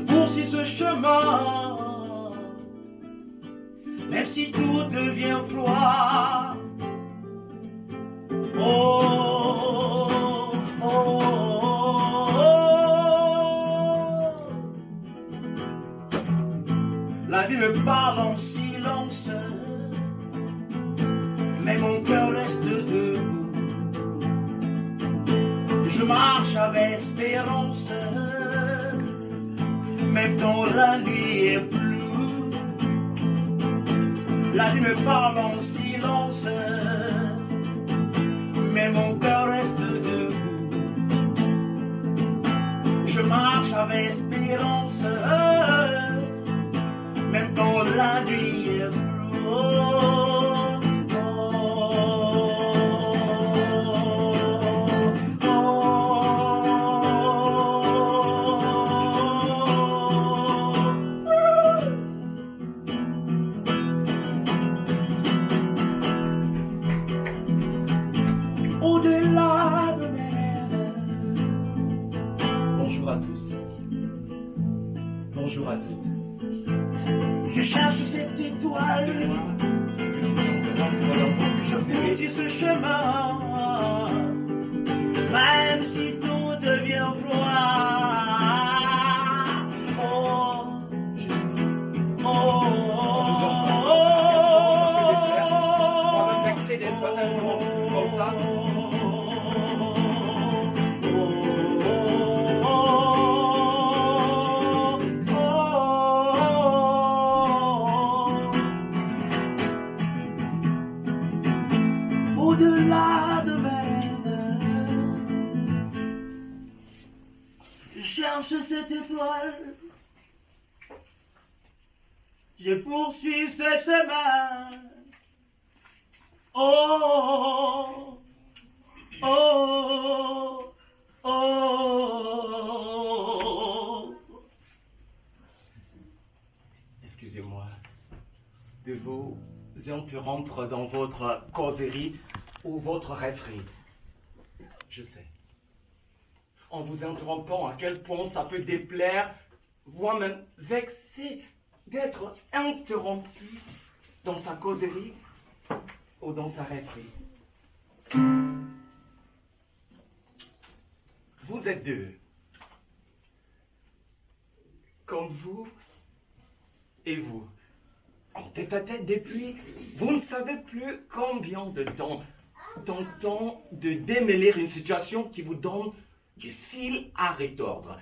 poursuis ce chemin, même si tout devient froid. Oh, oh, oh, oh. La vie me parle en silence, mais mon cœur reste debout. Je marche avec espérance, même quand la nuit est floue. La vie me parle en silence, mais mon cœur reste debout. Je marche avec espérance, même quand la nuit est floue. Au-delà de mes rêves. Bonjour à tous. Bonjour à toutes. Je cherche cette étoile. Je poursuis ce chemin, même si tout devient froid. Oh, oh, oh, au-delà de mes rêves, je cherche cette étoile. Je poursuis ce chemin. Oh, oh, oh. Excusez-moi de vous interrompre dans votre causerie ou votre rêverie. Je sais, en vous interrompant, à quel point ça peut déplaire, voire même vexer d'être interrompu dans sa causerie ou dans sa rêverie. Vous êtes deux, comme vous et vous, en tête à tête depuis, vous ne savez plus combien de temps tentant de démêler une situation qui vous donne du fil à retordre.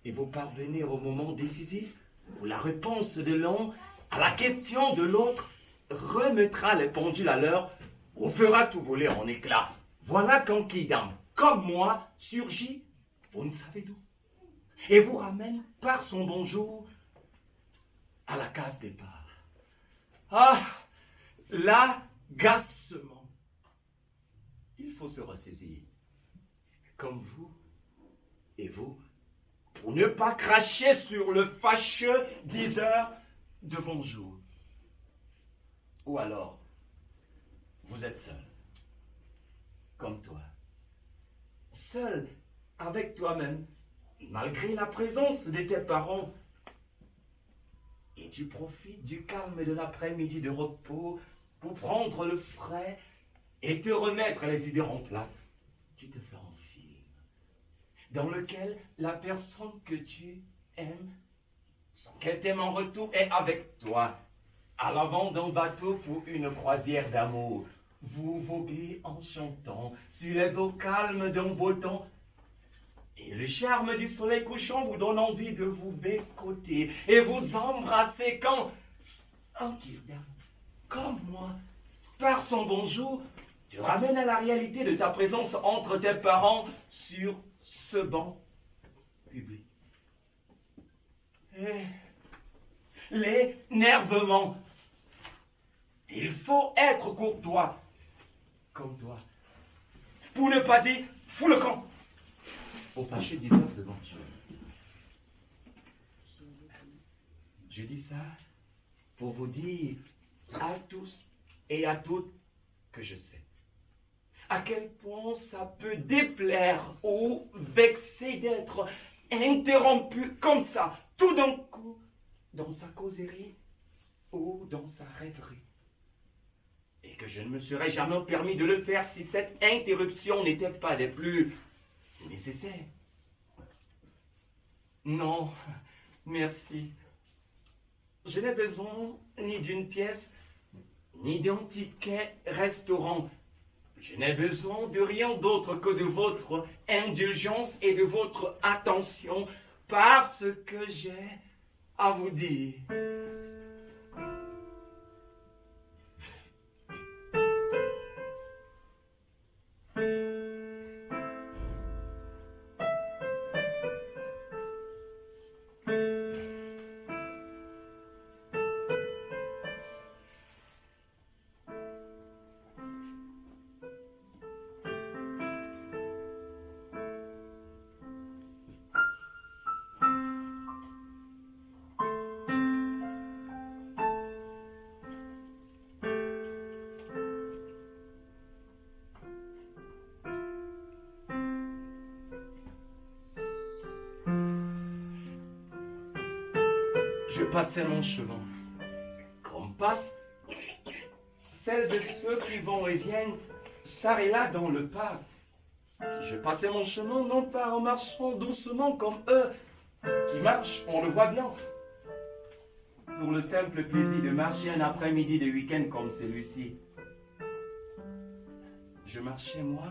Et vous parvenez au moment décisif où la réponse de l'un à la question de l'autre remettra les pendules à l'heure ou fera tout voler en éclats. Voilà quand Kidam, comme moi, surgit, vous ne savez d'où, et vous ramène par son bonjour à la case départ. Ah, l'agacement. Il faut se ressaisir, comme vous et vous, pour ne pas cracher sur le fâcheux diseur de bonjour. Ou alors, vous êtes seul, comme toi, seul avec toi-même, malgré la présence de tes parents. Et tu profites du calme de l'après-midi de repos pour prendre le frais et te remettre les idées en place. Tu te fais un film dans lequel la personne que tu aimes, sans qu'elle t'aime en retour, est avec toi, à l'avant d'un bateau pour une croisière d'amour. Vous voguez en chantant sur les eaux calmes d'un beau temps. Et le charme du soleil couchant vous donne envie de vous bécoter et vous embrasser quand, en Kidam, comme moi, par son bonjour, te ramène à la réalité de ta présence entre tes parents sur ce banc public. Et l'énervement. Il faut être courtois, comme toi, pour ne pas dire « fous le camp » au fâché 10 heures devant Dieu. Je dis ça pour vous dire à tous et à toutes que je sais à quel point ça peut déplaire ou vexer d'être interrompu comme ça, tout d'un coup, dans sa causerie ou dans sa rêverie. Et que je ne me serais jamais permis de le faire si cette interruption n'était pas des plus nécessaires. Non, merci. Je n'ai besoin ni d'une pièce, ni d'un ticket restaurant. Je n'ai besoin de rien d'autre que de votre indulgence et de votre attention parce que j'ai à vous dire. Je passais mon chemin, comme passent celles et ceux qui vont et viennent ça et là dans le parc. Je passais mon chemin non pas en marchant doucement comme eux, qui marchent, on le voit bien, pour le simple plaisir de marcher un après-midi de week-end comme celui-ci. Je marchais, moi,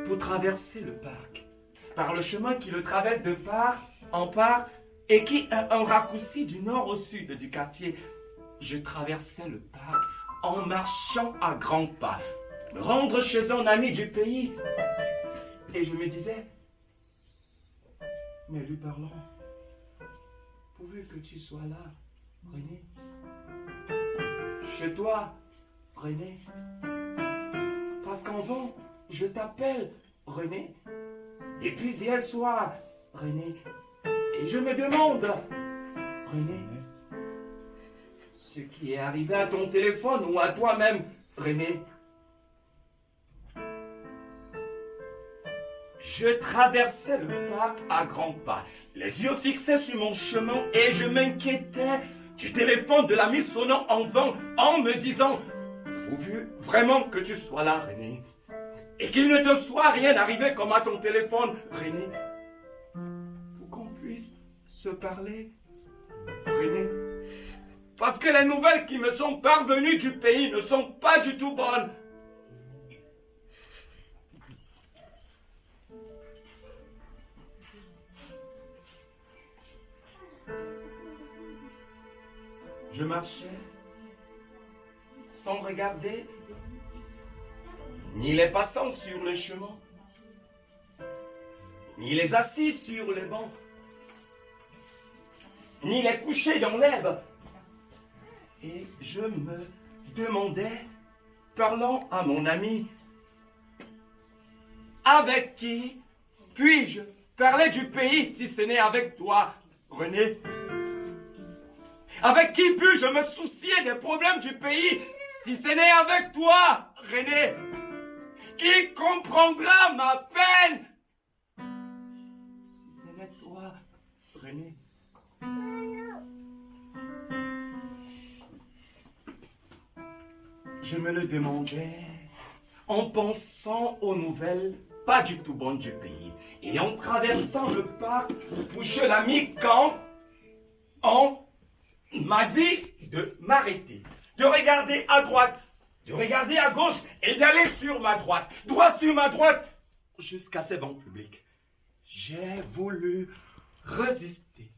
pour traverser le parc, par le chemin qui le traverse de part en part, et qui a un raccourci du nord au sud du quartier. Je traversais le parc en marchant à grands pas, me rendre chez un ami du pays. Et je me disais, mais lui parlons, pourvu que tu sois là, René. Chez toi, René. Parce qu'en vain, je t'appelle, René. Depuis hier soir, René. Et je me demande, René, ce qui est arrivé à ton téléphone ou à toi-même, René. Je traversais le parc à grands pas, les yeux fixés sur mon chemin et je m'inquiétais du téléphone de l'ami sonnant en vain en me disant, pourvu vraiment que tu sois là, René, et qu'il ne te soit rien arrivé comme à ton téléphone, René. Se parler, René. Parce que les nouvelles qui me sont parvenues du pays ne sont pas du tout bonnes. Je marchais sans regarder ni les passants sur le chemin, ni les assis sur les bancs, ni les couchers dans l'herbe. Et je me demandais, parlant à mon ami, avec qui puis-je parler du pays si ce n'est avec toi, René? Avec qui puis-je me soucier des problèmes du pays si ce n'est avec toi, René? Qui comprendra ma peine si ce n'est toi, René? Je me le demandais en pensant aux nouvelles pas du tout bonnes du pays et en traversant le parc pour chez l'ami quand on m'a dit de m'arrêter, de regarder à droite, de regarder à gauche et d'aller sur ma droite, droit sur ma droite, jusqu'à ces bancs publics. J'ai voulu résister.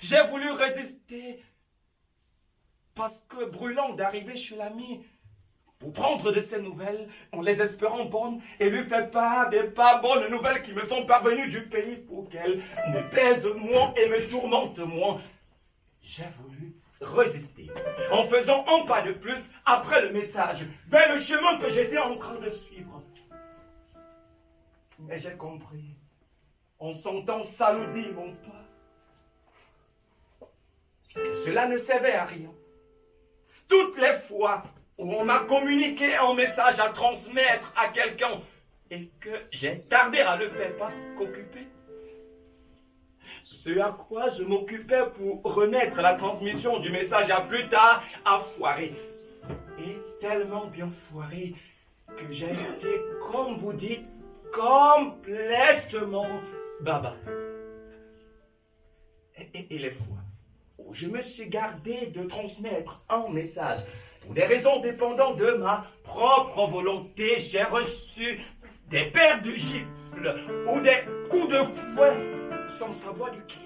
J'ai voulu résister parce que brûlant d'arriver chez l'ami pour prendre de ses nouvelles en les espérant bonnes et lui faire part des pas bonnes nouvelles qui me sont parvenues du pays pour qu'elles me pèsent moins et me tourmentent moins. J'ai voulu résister en faisant un pas de plus après le message vers le chemin que j'étais en train de suivre. Mais j'ai compris en sentant s'alourdir mon pas que cela ne servait à rien. Toutes les fois où on m'a communiqué un message à transmettre à quelqu'un et que j'ai tardé à le faire parce qu'occupé, Ce à quoi je m'occupais pour remettre la transmission du message à plus tard a foiré. Et tellement bien foiré que j'ai été, comme vous dites, complètement baba. Et les fois où je me suis gardé de transmettre un message, pour des raisons dépendant de ma propre volonté, j'ai reçu des paires de gifles ou des coups de fouet sans savoir de qui.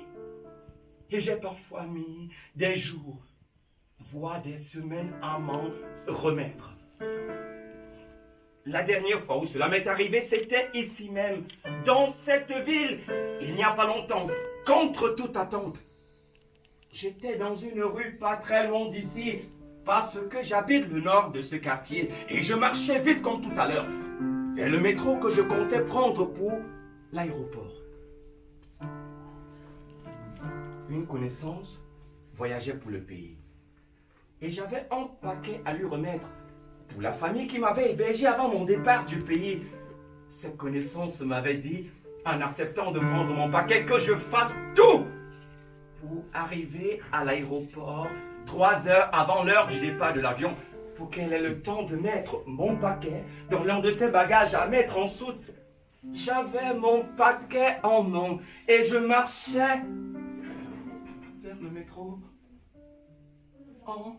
Et j'ai parfois mis des jours, voire des semaines à m'en remettre. La dernière fois où cela m'est arrivé, c'était ici même, dans cette ville, il n'y a pas longtemps, contre toute attente. J'étais dans une rue pas très loin d'ici, parce que j'habite le nord de ce quartier, et je marchais vite comme tout à l'heure, vers le métro que je comptais prendre pour l'aéroport. Une connaissance voyageait pour le pays, et j'avais un paquet à lui remettre, pour la famille qui m'avait hébergé avant mon départ du pays. Cette connaissance m'avait dit, en acceptant de prendre mon paquet, que je fasse tout pour arriver à l'aéroport 3 heures avant l'heure du départ de l'avion, pour qu'elle ait le temps de mettre mon paquet dans l'un de ses bagages à mettre en soute. J'avais mon paquet en main et je marchais vers le métro en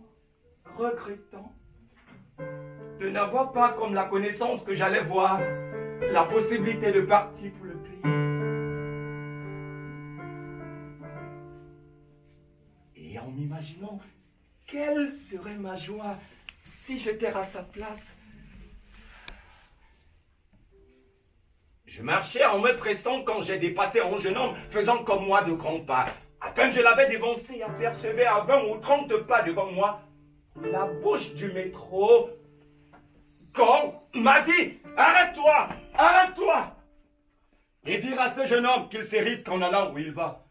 regrettant de n'avoir pas, comme la connaissance que j'allais voir, la possibilité de partir pour le pays. Et en m'imaginant quelle serait ma joie si j'étais à sa place. Je marchais en me pressant quand j'ai dépassé un jeune homme faisant comme moi de grands pas. À peine je l'avais dévancé, apercevais à 20 ou 30 pas devant moi la bouche du métro, quand m'a dit « Arrête-toi, arrête-toi » et dire à ce jeune homme qu'il se risque en allant où il va.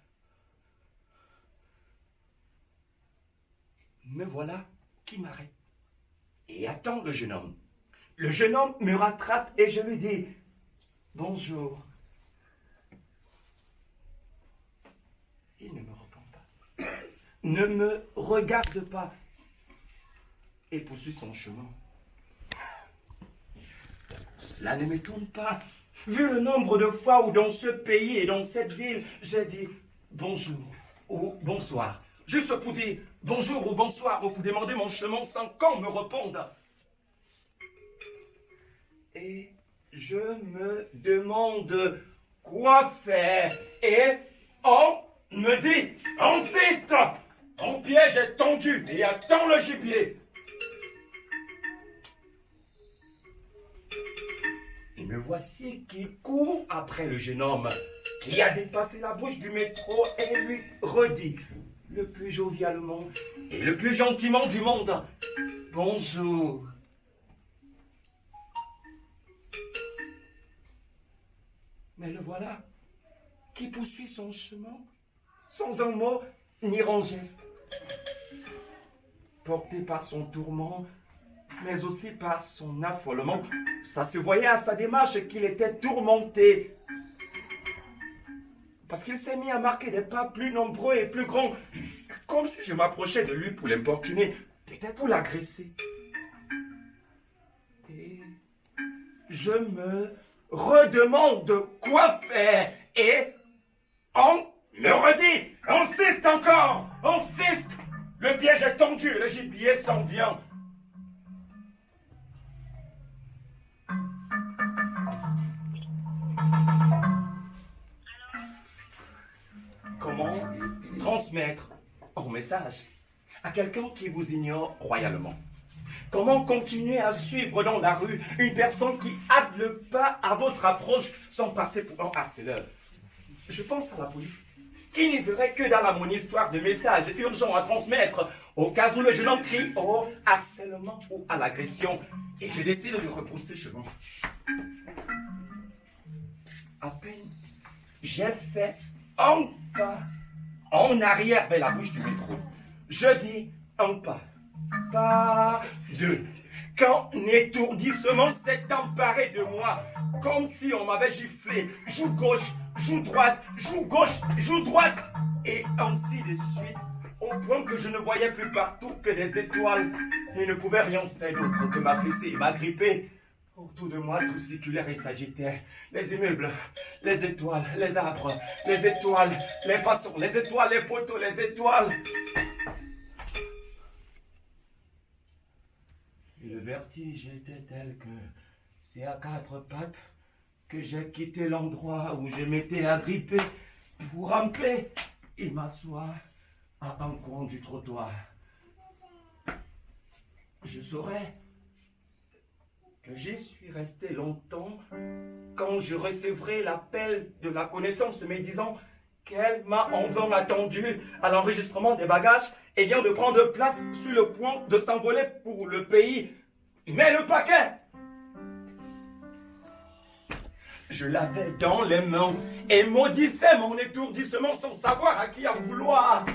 Me voilà qui m'arrête et attend le jeune homme. Le jeune homme me rattrape et je lui dis « Bonjour ». Il ne me répond pas, ne me regarde pas et poursuit son chemin. Cela ne m'étonne pas, vu le nombre de fois où dans ce pays et dans cette ville, j'ai dit bonjour ou bonsoir, juste pour dire bonjour ou bonsoir ou pour demander mon chemin sans qu'on me réponde. Et je me demande quoi faire et on me dit insiste, ton piège est tendu et attends le gibier. Me voici qui court après le jeune homme qui a dépassé la bouche du métro et lui redit le plus jovialement et le plus gentiment du monde « Bonjour ». Mais le voilà qui poursuit son chemin sans un mot ni un geste, porté par son tourment, mais aussi par son affolement. Ça se voyait à sa démarche qu'il était tourmenté. Parce qu'il s'est mis à marquer des pas plus nombreux et plus grands, comme si je m'approchais de lui pour l'importuner, peut-être pour l'agresser. Et je me redemande quoi faire. Et on me redit, insiste encore, insiste. Le piège est tendu, le gibier s'en vient. Comment transmettre un message à quelqu'un qui vous ignore royalement? Comment continuer à suivre dans la rue une personne qui hâte le pas à votre approche sans passer pour un harceleur? Je pense à la police, qui n'y verrait que dans mon histoire de messages urgents à transmettre au cas où le jeune homme crie au harcèlement ou à l'agression. Et je décide de repousser chemin. À peine j'ai fait un pas en arrière vers la bouche du métro. Je dis un pas, pas deux. Quand un étourdissement s'est emparé de moi, comme si on m'avait giflé, joue gauche, joue droite, joue gauche, joue droite, et ainsi de suite, au point que je ne voyais plus partout que des étoiles et ne pouvais rien faire d'autre que m'affaisser et m'agripper. Autour de moi, tout circulaire et s'agitait. Les immeubles, les étoiles, les arbres, les étoiles, les passants, les étoiles, les poteaux, les étoiles. Et le vertige était tel que c'est à quatre pattes que j'ai quitté l'endroit où je m'étais agrippé pour ramper et m'asseoir à un coin du trottoir. Je saurais que j'y suis resté longtemps quand je recevrai l'appel de la connaissance me disant qu'elle m'a enfin attendu à l'enregistrement des bagages et vient de prendre place sur le point de s'envoler pour le pays. Mais le paquet, je l'avais dans les mains et maudissais mon étourdissement sans savoir à qui en vouloir.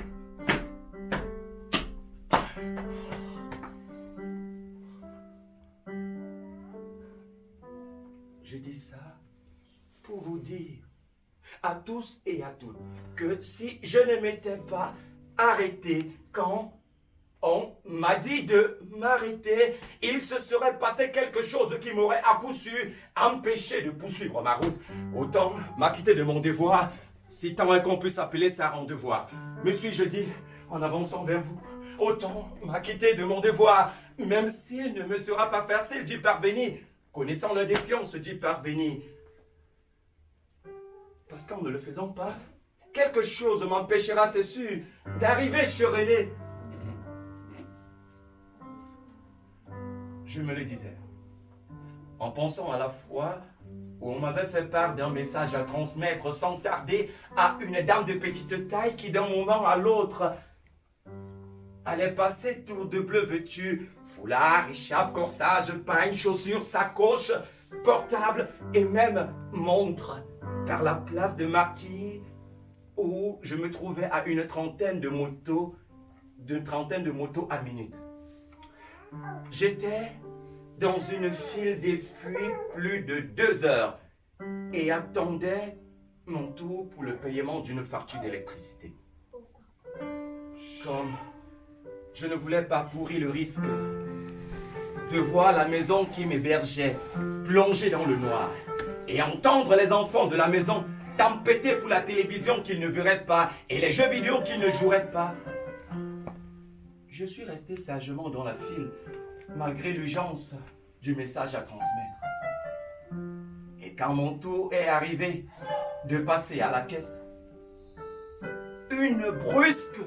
Je dis ça pour vous dire à tous et à toutes que si je ne m'étais pas arrêté quand on m'a dit de m'arrêter, il se serait passé quelque chose qui m'aurait à coup sûr empêché de poursuivre ma route. Autant m'acquitter de mon devoir, si tant est qu'on puisse appeler ça un devoir. Me suis-je dit en avançant vers vous, autant m'acquitter de mon devoir, même s'il ne me sera pas facile d'y parvenir. Connaissant la défiance d'y parvenir. Parce qu'en ne le faisant pas, quelque chose m'empêchera, c'est sûr, d'arriver chez René. Je me le disais, en pensant à la fois où on m'avait fait part d'un message à transmettre sans tarder à une dame de petite taille qui d'un moment à l'autre allait passer tour de bleu vêtu, foulard, écharpe, corsage, pagne, chaussures, sacoche, portable et même montre par la place de Martyrs où je me trouvais à une trentaine de motos à minute. J'étais dans une file depuis plus de 2 heures et attendais mon tour pour le paiement d'une facture d'électricité. Comme je ne voulais pas pourrir le risque de voir la maison qui m'hébergeait plonger dans le noir et entendre les enfants de la maison tempêter pour la télévision qu'ils ne verraient pas et les jeux vidéo qu'ils ne joueraient pas. Je suis resté sagement dans la file malgré l'urgence du message à transmettre. Et quand mon tour est arrivé de passer à la caisse, une brusque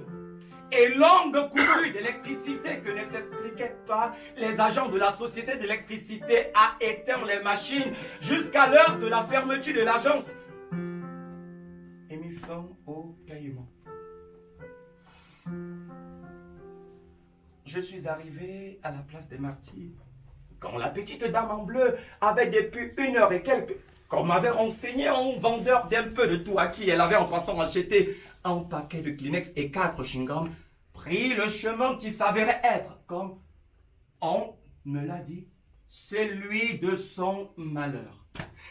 et longue coupure d'électricité que ne s'expliquait pas, les agents de la société d'électricité a éteint les machines jusqu'à l'heure de la fermeture de l'agence et mis fin au paiement. Je suis arrivé à la place des Martyrs quand la petite dame en bleu avait depuis 1 heure et quelques, qu'on m'avait renseigné un vendeur d'un peu de tout à qui elle avait en passant acheté un paquet de Kleenex et 4 chewing-gums, pris le chemin qui s'avérait être, comme on me l'a dit, celui de son malheur.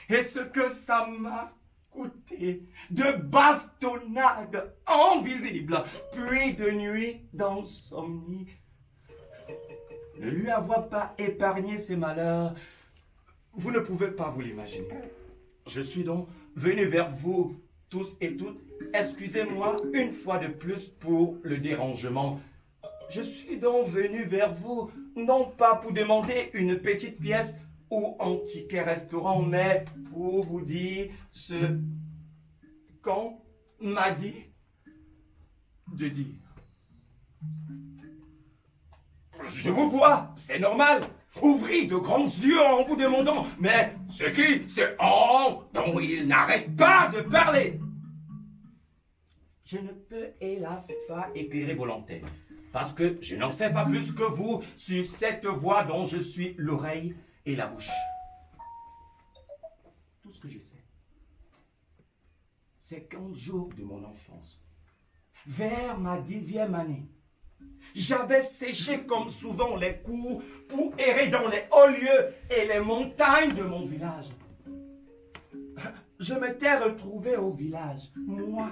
Et ce que ça m'a coûté de bastonnades invisibles, puis de nuit d'insomnie. Ne lui avoir pas épargné ses malheurs, vous ne pouvez pas vous l'imaginer. Je suis donc venu vers vous tous et toutes. Excusez-moi une fois de plus pour le dérangement. Je suis donc venu vers vous, non pas pour demander une petite pièce ou un ticket restaurant, mais pour vous dire ce qu'on m'a dit de dire. Je vous vois, c'est normal. Ouvrez de grands yeux en vous demandant, mais c'est qui, c'est on dont il n'arrête pas de parler. Je ne peux hélas pas éclairer vos lanternes, parce que je n'en sais pas plus que vous sur cette voix dont je suis l'oreille et la bouche. Tout ce que je sais, c'est qu'un jour de mon enfance, vers ma 10e année, j'avais séché comme souvent les cours pour errer dans les hauts lieux et les montagnes de mon village. je m'étais retrouvé au village, moi,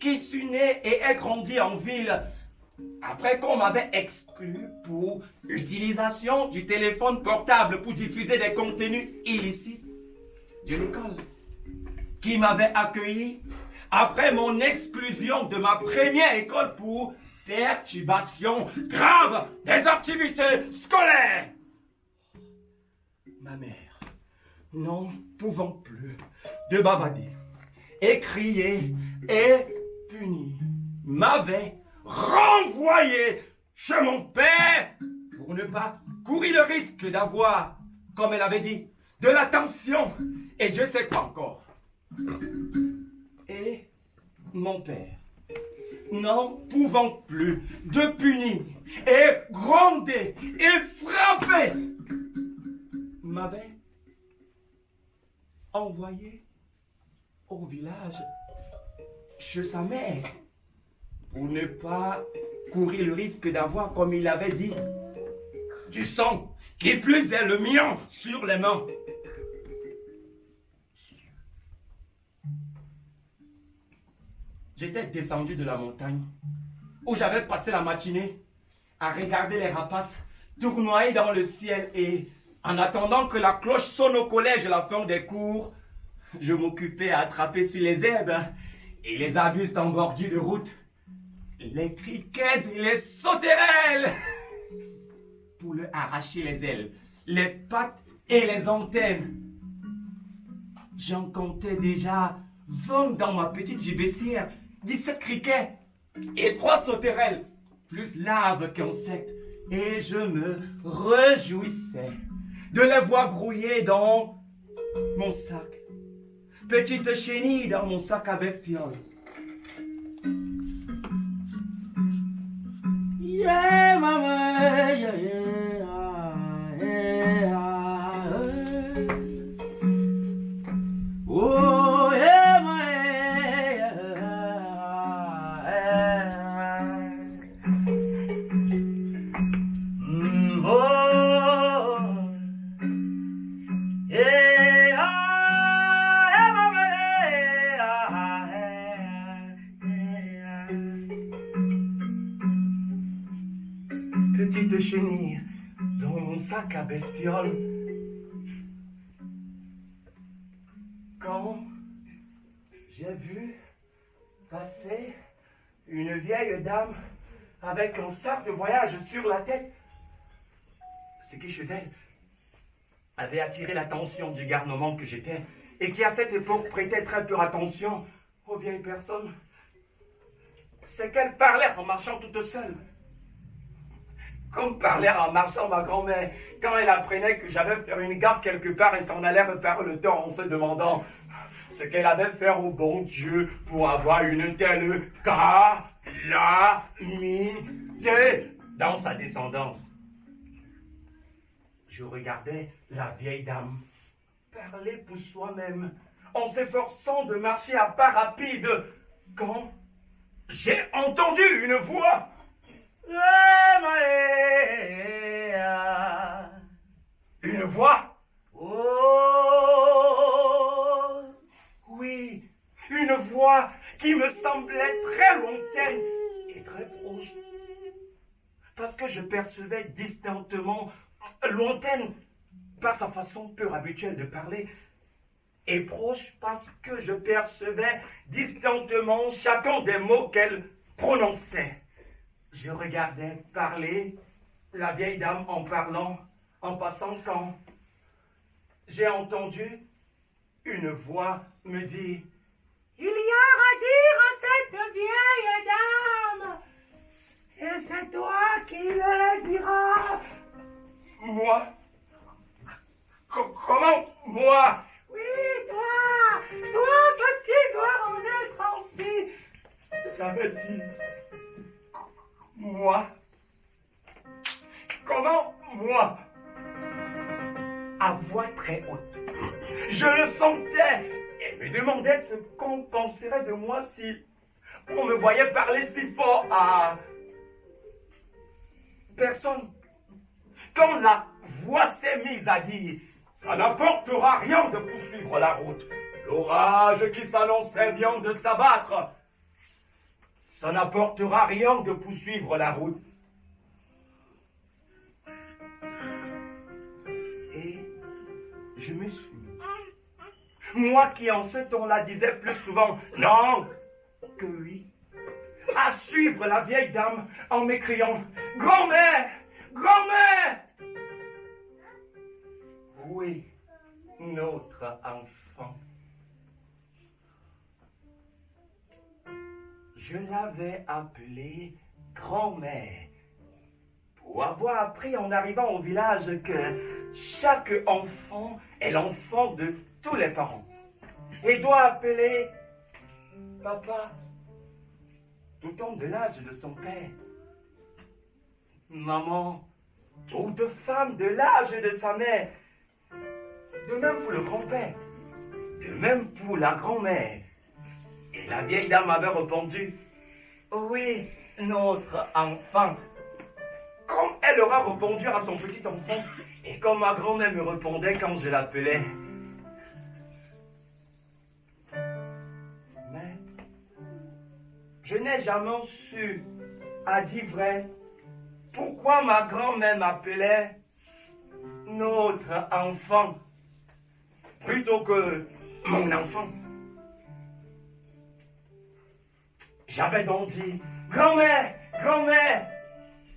qui suis né et ai grandi en ville, après qu'on m'avait exclu pour utilisation du téléphone portable pour diffuser des contenus illicites de l'école, qui m'avait accueilli après mon exclusion de ma première école pour perturbation grave des activités scolaires. Ma mère, n'en pouvant plus de bavader et crier et punir, m'avait renvoyé chez mon père pour ne pas courir le risque d'avoir, comme elle avait dit, de l'attention et Dieu sait quoi encore. Et mon père, n'en pouvant plus de punir et gronder et frapper, m'avait envoyé au village chez sa mère pour ne pas courir le risque d'avoir, comme il avait dit, du sang, qui plus est le mien, sur les mains. J'étais descendu de la montagne où j'avais passé la matinée à regarder les rapaces tournoyer dans le ciel et en attendant que la cloche sonne au collège à la fin des cours, je m'occupais à attraper sur les herbes et les arbustes en bordure de route les criquets et les sauterelles pour leur arracher les ailes, les pattes et les antennes. J'en comptais déjà 20 dans ma petite gibecière, 17 criquets et 3 sauterelles, plus larves qu'insectes, et je me réjouissais de les voir grouiller dans mon sac. Petite chenille dans mon sac à bestioles. Yeah, mama, yeah, yeah, yeah. Oh, yeah, mama, yeah. Oh, yeah, mama, yeah. Petite chenille dans mon sac à bestioles. Quand j'ai vu passer une vieille dame avec un sac de voyage sur la tête, ce qui chez elle avait attiré l'attention du garnement que j'étais et qui à cette époque prêtait très peu attention aux vieilles personnes, c'est qu'elle parlait en marchant toute seule. Comme parlait en marchant ma grand-mère, quand elle apprenait que j'avais fait une gaffe quelque part et s'en allait refaire le temps en se demandant ce qu'elle avait fait au bon Dieu pour avoir une telle calamité dans sa descendance. Je regardais la vieille dame parler pour soi-même en s'efforçant de marcher à pas rapide quand j'ai entendu une voix. Une voix. Oh, Oui, une voix qui me semblait très lointaine et très proche. Parce que je percevais distinctement, lointaine par sa façon peu habituelle de parler, et proche parce que je percevais distinctement chacun des mots qu'elle prononçait. Je regardais parler la vieille dame en parlant, en passant quand j'ai entendu une voix me dire « Il y a à dire à cette vieille dame, et c'est toi qui le diras. » Moi? Comment moi? Oui, toi, parce qu'il doit en être ainsi. J'avais dit moi. Comment moi? À voix très haute. Je le sentais et me demandais ce qu'on penserait de moi si on me voyait parler si fort à personne. Quand la voix s'est mise à dire « Ça n'apportera rien de poursuivre la route. L'orage qui s'annonçait vient de s'abattre. Ça n'apportera rien de poursuivre la route. Et je me suis mis. Moi qui en ce temps-là disais plus souvent non que oui, à suivre la vieille dame en m'écriant « Grand-mère! Grand-mère !» Oui, notre enfant. Je l'avais appelée grand-mère pour avoir appris en arrivant au village que chaque enfant est l'enfant de tous les parents et doit appeler papa tout en de l'âge de son père, maman toute femme de l'âge de sa mère, de même pour le grand-père, de même pour la grand-mère. Et la vieille dame avait répondu « Oui, notre enfant ». Comme elle aura répondu à son petit enfant, et comme ma grand-mère me répondait quand je l'appelais. Mais je n'ai jamais su, à dire vrai, pourquoi ma grand-mère m'appelait notre enfant plutôt que mon enfant. J'avais donc dit « Grand-mère, grand-mère !»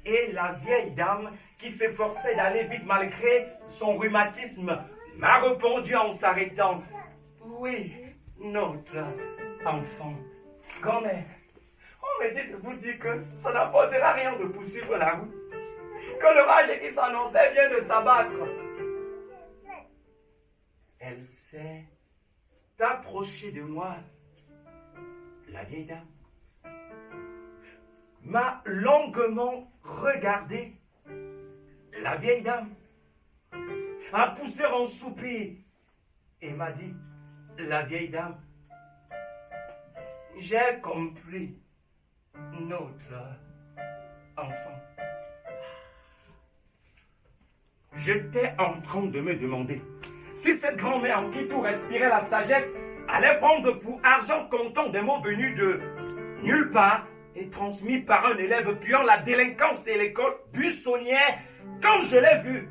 Et la vieille dame, qui s'efforçait d'aller vite malgré son rhumatisme, m'a répondu en s'arrêtant « Oui, notre enfant. Grand-mère, on me dit de vous dire que ça n'apportera rien de poursuivre la route, que l'orage qui s'annonçait vient de s'abattre. » Elle s'est approchée de moi, la vieille dame, m'a longuement regardé, la vieille dame, a poussé un soupir et m'a dit, la vieille dame, j'ai compris notre enfant. J'étais en train de me demander si cette grand-mère en qui tout respirait la sagesse allait prendre pour argent comptant des mots venus de nulle part et transmis par un élève puant la délinquance et l'école buissonnière quand je l'ai vue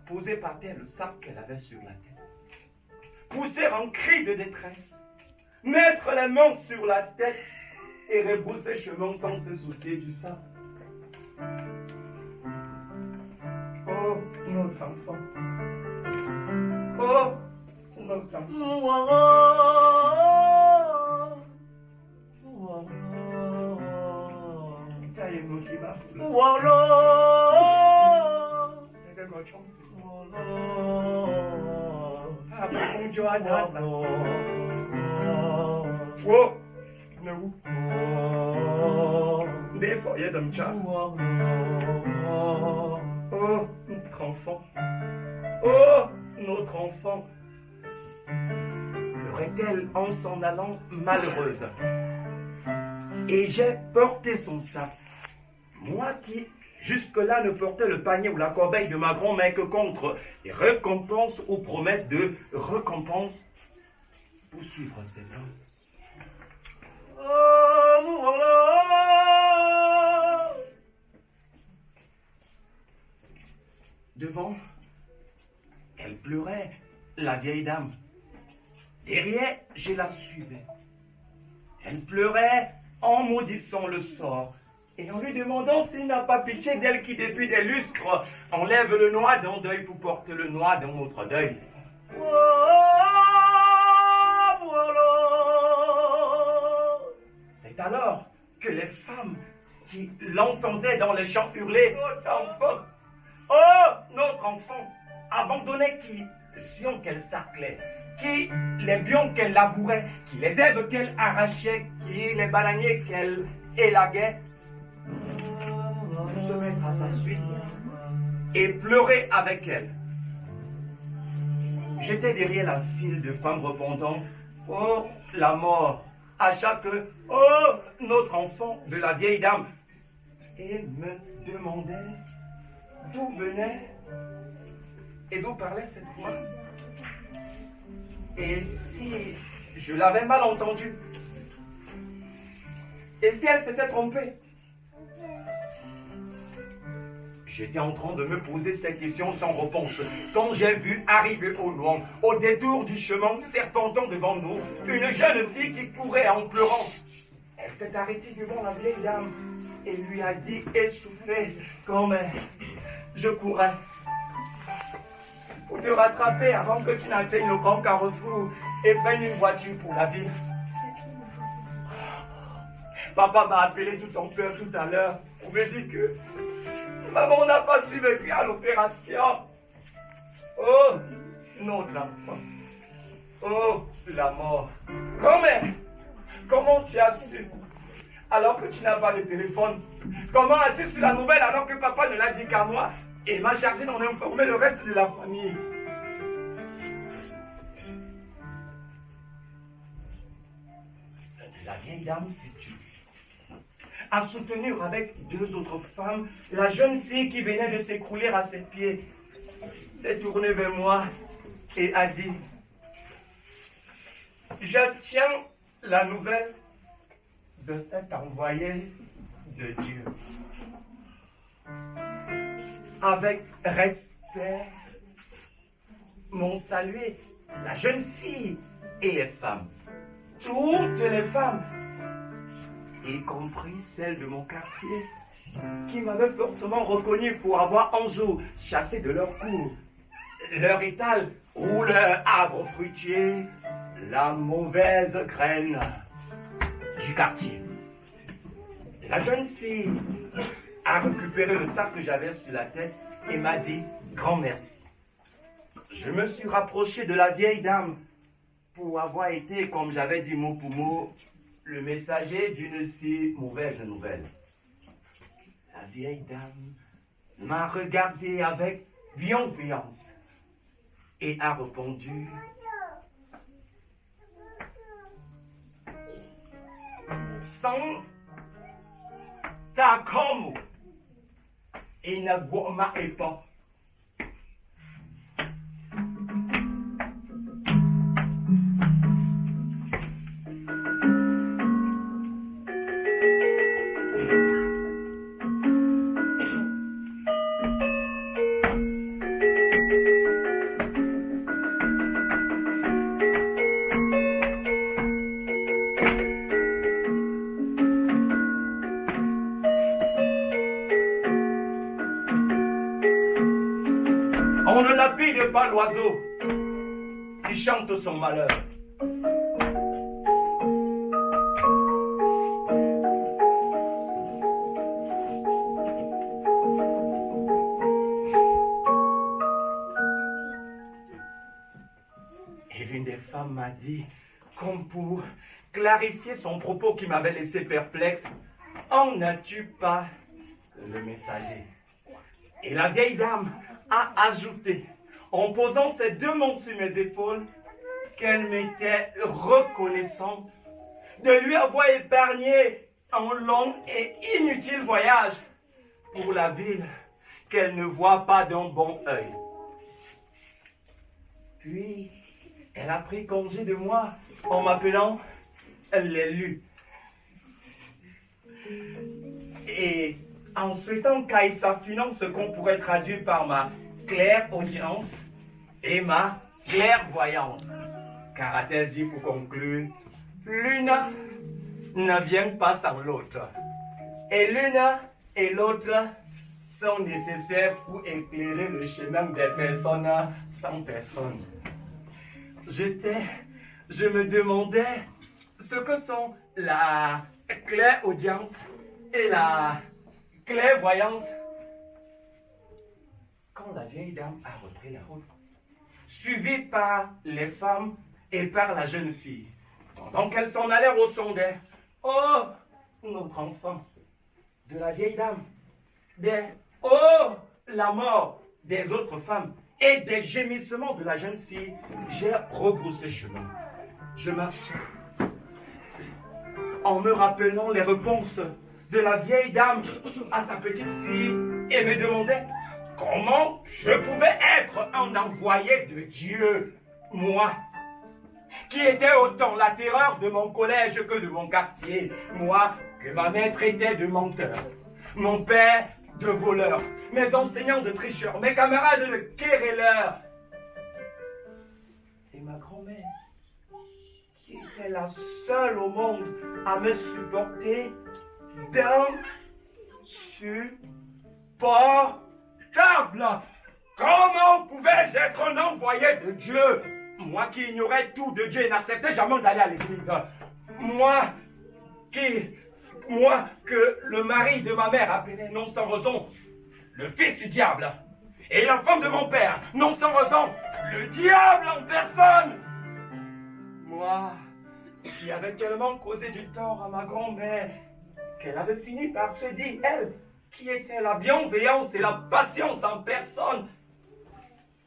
poser par terre le sac qu'elle avait sur la tête, pousser un cri de détresse, mettre les mains sur la tête et rebrousser chemin sans se soucier du sac. Oh, notre enfant. Oh, notre enfant. Oh, notre enfant. Oh, notre enfant. Pleurait-elle en s'en allant malheureuse. Et j'ai porté son sac. Moi qui, jusque-là, ne portais le panier ou la corbeille de ma grand-mère que contre les récompenses ou promesses de récompenses pour suivre ses plans. Devant, elle pleurait, la vieille dame. Derrière, je la suivais. Elle pleurait en maudissant le sort et en lui demandant s'il n'a pas pitié d'elle qui, depuis des lustres, enlève le noir d'un deuil pour porter le noir d'un autre deuil. C'est alors que les femmes qui l'entendaient dans les champs hurler « Notre enfant! Oh, notre enfant !» abandonnaient qui le sillon qu'elle sarclait, qui les bions qu'elle labourait, qui les herbes qu'elle arrachait, qui les bananiers qu'elle élaguait, pour se mettre à sa suite et pleurer avec elle. J'étais derrière la file de femmes répondant « Oh, la mort !» à chaque « Oh, notre enfant !» de la vieille dame, et me demandait d'où venait et d'où parlait cette voix. Et si je l'avais mal entendu? Et si elle s'était trompée? J'étais en train de me poser ces questions sans réponse quand j'ai vu arriver au loin, au détour du chemin serpentant devant nous, une jeune fille qui courait en pleurant. Elle s'est arrêtée devant la vieille dame et lui a dit essoufflée comme je courais pour te rattraper avant que tu n'atteignes le grand carrefour et prennes une voiture pour la ville. Papa m'a appelé tout en pleurs tout à l'heure pour me dire que maman n'a pas survécu à l'opération. Oh, notre enfant. Oh, la mort. Comment tu as su alors que tu n'as pas de téléphone? Comment as-tu su la nouvelle alors que papa ne l'a dit qu'à moi et m'a chargé d'en informer le reste de la famille? La vieille dame s'est tuée, à soutenir avec 2 autres femmes la jeune fille qui venait de s'écrouler à ses pieds, s'est tournée vers moi et a dit: je tiens la nouvelle de cet envoyé de Dieu. Avec respect, m'ont salué la jeune fille et les femmes, toutes les femmes, y compris celles de mon quartier, qui m'avaient forcément reconnu pour avoir un jour chassé de leur cour, leur étal ou leur arbre fruitier, la mauvaise graine du quartier. La jeune fille a récupéré le sac que j'avais sur la tête et m'a dit grand merci. Je me suis rapproché de la vieille dame pour avoir été, comme j'avais dit mot pour mot, le messager d'une si mauvaise nouvelle. La vieille dame m'a regardé avec bienveillance et a répondu: sans ta comme et ne bois pas. On ne lapide pas l'oiseau qui chante son malheur. Et l'une des femmes m'a dit, comme pour clarifier son propos qui m'avait laissé perplexe: en n'as-tu pas le messager? Et la vieille dame a ajouté, en posant ses 2 mains sur mes épaules, qu'elle m'était reconnaissante de lui avoir épargné un long et inutile voyage pour la ville qu'elle ne voit pas d'un bon œil. Puis, elle a pris congé de moi en m'appelant l'élu. Et en souhaitant qu'Aïssa finance ce qu'on pourrait traduire par ma claire audience et ma clairvoyance. Car a-t-elle dit pour conclure, l'une ne vient pas sans l'autre. Et l'une et l'autre sont nécessaires pour éclairer le chemin des personnes sans personne. Je me demandais ce que sont la clairaudience et la clairvoyance quand la vieille dame a repris la route, suivie par les femmes et par la jeune fille, pendant qu'elles s'en allèrent au sondaire. Oh, notre enfant, de la vieille dame, oh, la mort des autres femmes et des gémissements de la jeune fille, j'ai rebroussé chemin. Je marchais en me rappelant les réponses de la vieille dame à sa petite fille et me demandais comment je pouvais être un envoyé de Dieu, moi, qui était autant la terreur de mon collège que de mon quartier. Moi, que ma mère traitait de menteur. Mon père de voleur. Mes enseignants de tricheurs. Mes camarades de querelleurs. Et ma grand-mère, qui était la seule au monde à me supporter d'insupportable. Comment pouvais-je être un envoyé de Dieu? Moi qui ignorais tout de Dieu et n'acceptais jamais d'aller à l'église. Moi que le mari de ma mère appelait non sans raison le fils du diable. Et la femme de mon père, non sans raison, le diable en personne. Moi qui avais tellement causé du tort à ma grand-mère qu'elle avait fini par se dire, elle, qui était la bienveillance et la patience en personne,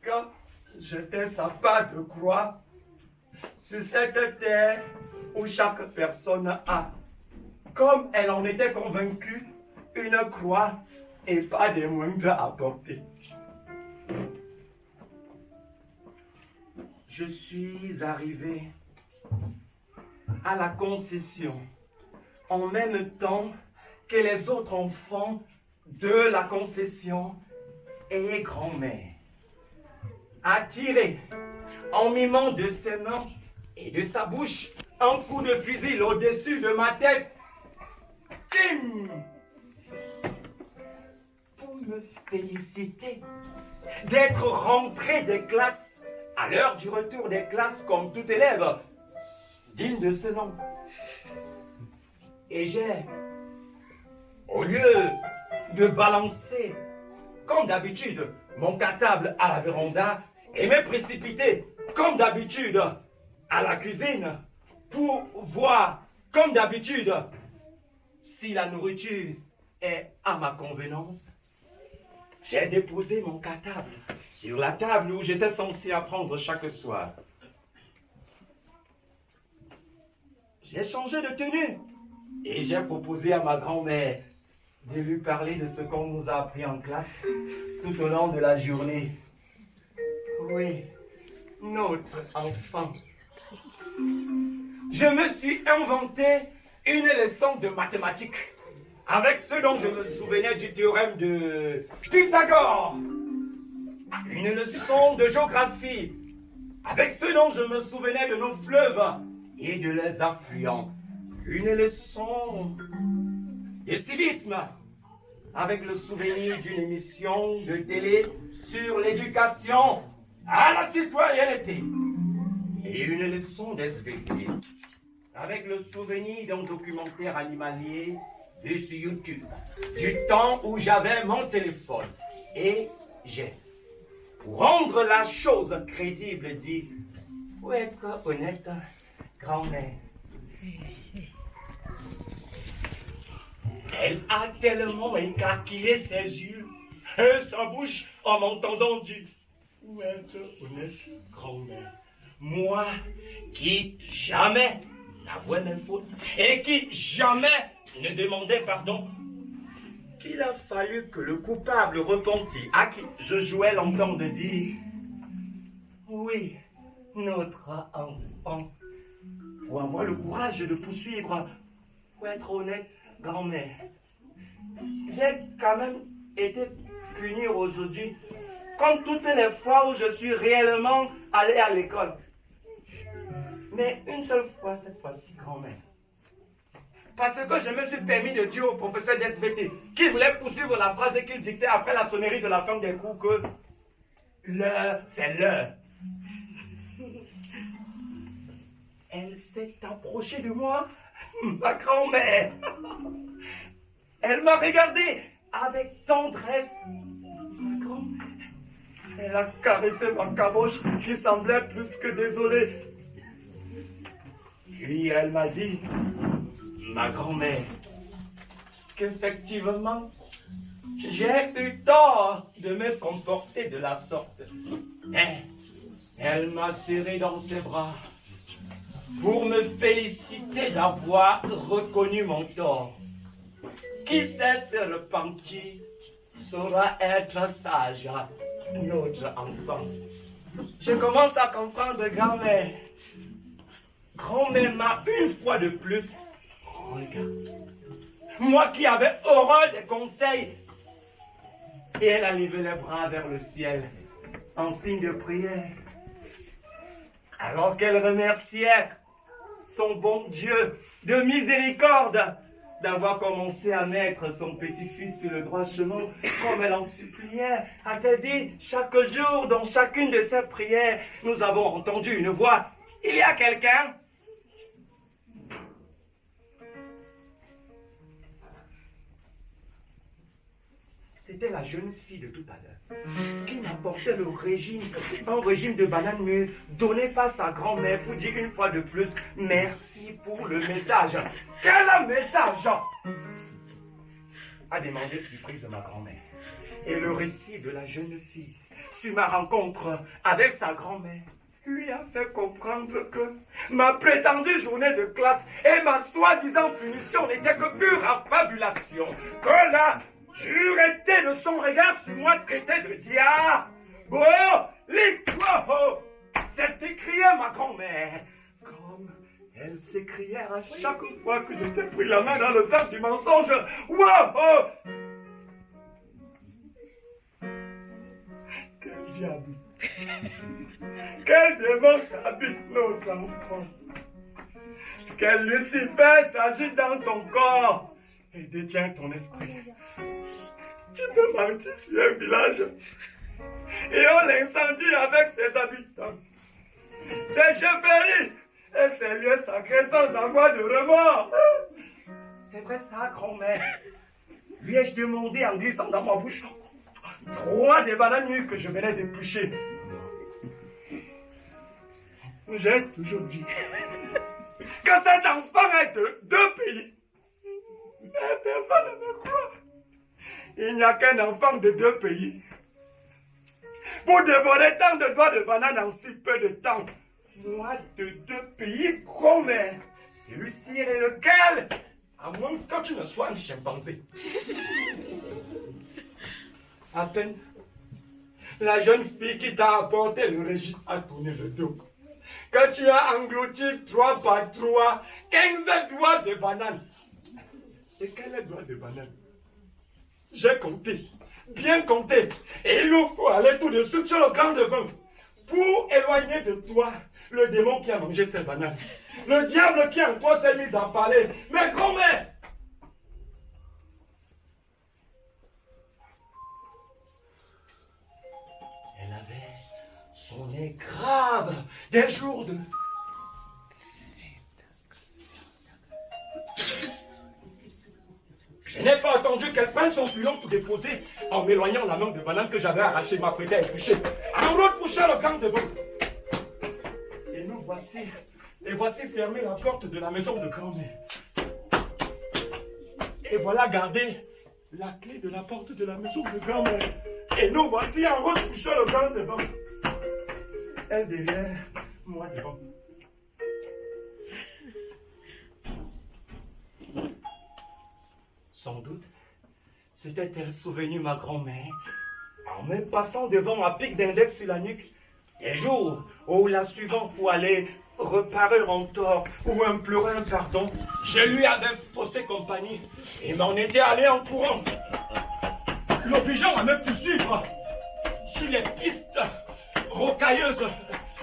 quand j'étais sa pas de croix sur cette terre où chaque personne a, comme elle en était convaincue, une croix et pas des moindres à porter. Je suis arrivé à la concession en même temps que les autres enfants de la concession et grand-mère. Attiré en mimant de ses mains et de sa bouche un coup de fusil au-dessus de ma tête. Tim! Pour me féliciter d'être rentré des classes à l'heure du retour des classes comme tout élève digne de ce nom. Et j'ai, au lieu de balancer comme d'habitude mon cartable à la véranda et me précipiter comme d'habitude à la cuisine pour voir comme d'habitude si la nourriture est à ma convenance, j'ai déposé mon cartable sur la table où j'étais censé apprendre chaque soir. J'ai changé de tenue et j'ai proposé à ma grand-mère de lui parler de ce qu'on nous a appris en classe tout au long de la journée. Oui, notre enfant. Je me suis inventé une leçon de mathématiques avec ce dont je me souvenais du théorème de Pythagore. Une leçon de géographie avec ce dont je me souvenais de nos fleuves et de leurs affluents. Une leçon de civisme avec le souvenir d'une émission de télé sur l'éducation à la citoyenneté. Et une leçon d'SVT avec le souvenir d'un documentaire animalier vu sur YouTube, du temps où j'avais mon téléphone. Et j'ai, pour rendre la chose crédible, dit, faut être honnête, grand-mère. Elle a tellement écarquillé ses yeux et sa bouche en m'entendant dire, faut être honnête, grand-mère. Moi qui jamais n'avouais mes fautes et qui jamais ne demandais pardon, qu'il a fallu que le coupable repenti à qui je jouais l'entende dire, oui, notre enfant, pour avoir le courage de poursuivre, pour être honnête, grand-mère. J'ai quand même été puni aujourd'hui, comme toutes les fois où je suis réellement allé à l'école. Mais une seule fois, cette fois-ci, grand-mère. Parce que je me suis permis de dire au professeur d'SVT, qui voulait poursuivre la phrase et qu'il dictait après la sonnerie de la fin des cours, que l'heure, c'est l'heure. Elle s'est approchée de moi, ma grand-mère. Elle m'a regardé avec tendresse. Ma grand-mère. Elle a caressé ma caboche qui semblait plus que désolée. Puis elle m'a dit, ma grand-mère, qu'effectivement, j'ai eu tort de me comporter de la sorte. Mais elle m'a serré dans ses bras pour me féliciter d'avoir reconnu mon tort. Qui sait se repentir saura être sage, notre enfant. Je commence à comprendre, grand-mère. grand-mère m'a une fois de plus regardé. Moi qui avais horreur des conseils. Et elle a levé les bras vers le ciel en signe de prière. Alors qu'elle remerciait son bon Dieu de miséricorde d'avoir commencé à mettre son petit-fils sur le droit chemin, comme elle en suppliait. A-t-elle dit, chaque jour, dans chacune de ses prières, nous avons entendu une voix. Il y a quelqu'un? C'était la jeune fille de tout à l'heure qui m'apportait un régime de bananes mûres donné par sa grand-mère pour dire une fois de plus merci pour le message. Quel message? A demandé surprise ma grand-mère. Et le récit de la jeune fille sur ma rencontre avec sa grand-mère lui a fait comprendre que ma prétendue journée de classe et ma soi-disant punition n'étaient que pure affabulation. Que la dureté de son regard sur moi traitait de diable. C'est écrié ma grand-mère. Comme elle s'écriait à chaque fois que j'étais pris la main dans le sac du mensonge. Wow! Quel diable! Quel démon habite notre enfant! Quel Lucifer s'agit dans ton corps et détient ton esprit! Tu peux mentir sur un village et on l'incendie avec ses habitants. Ses chefferies et ses lieux sacrés sans avoir de remords. C'est vrai ça, grand-mère. Lui ai-je demandé en glissant dans ma bouche 3 des bananes mûres que je venais d'éplucher. J'ai toujours dit que cet enfant est de 2 pays. Mais personne ne me croit. Il n'y a qu'un enfant de 2 pays. Pour dévorer tant de doigts de banane en si peu de temps. Moi de 2 pays, grand-mère. Celui-ci est lequel? À moins que tu ne sois un chimpanzé. À peine, la jeune fille qui t'a apporté le régime a tourné le dos. Que tu as englouti 3 par 3, 15 doigts de banane. Et quel doigt de banane? J'ai compté, bien compté. Et il nous faut aller tout de suite sur le grand devant pour éloigner de toi le démon qui a mangé ces bananes. Le diable qui en toi s'est mis à parler. Mais grand-mère! Elle avait son nez grave des jours de... Je n'ai pas attendu qu'elle prenne son pilon pour déposer en m'éloignant la main de banane que j'avais arrachée, m'apprêtait à éplucher. En repoussant le gang devant. Et nous voici fermer la porte de la maison de grand-mère. Et voilà gardé la clé de la porte de la maison de grand-mère. Et nous voici en repoussant le gang devant. Elle derrière, moi devant. Sans doute, s'était-elle souvenue ma grand-mère en me passant devant un pic d'index sur la nuque des jours où la suivant pour aller reparer en tort ou implorer un pardon, je lui avais faussé compagnie et m'en étais allé en courant, l'obligeant à me poursuivre sur les pistes rocailleuses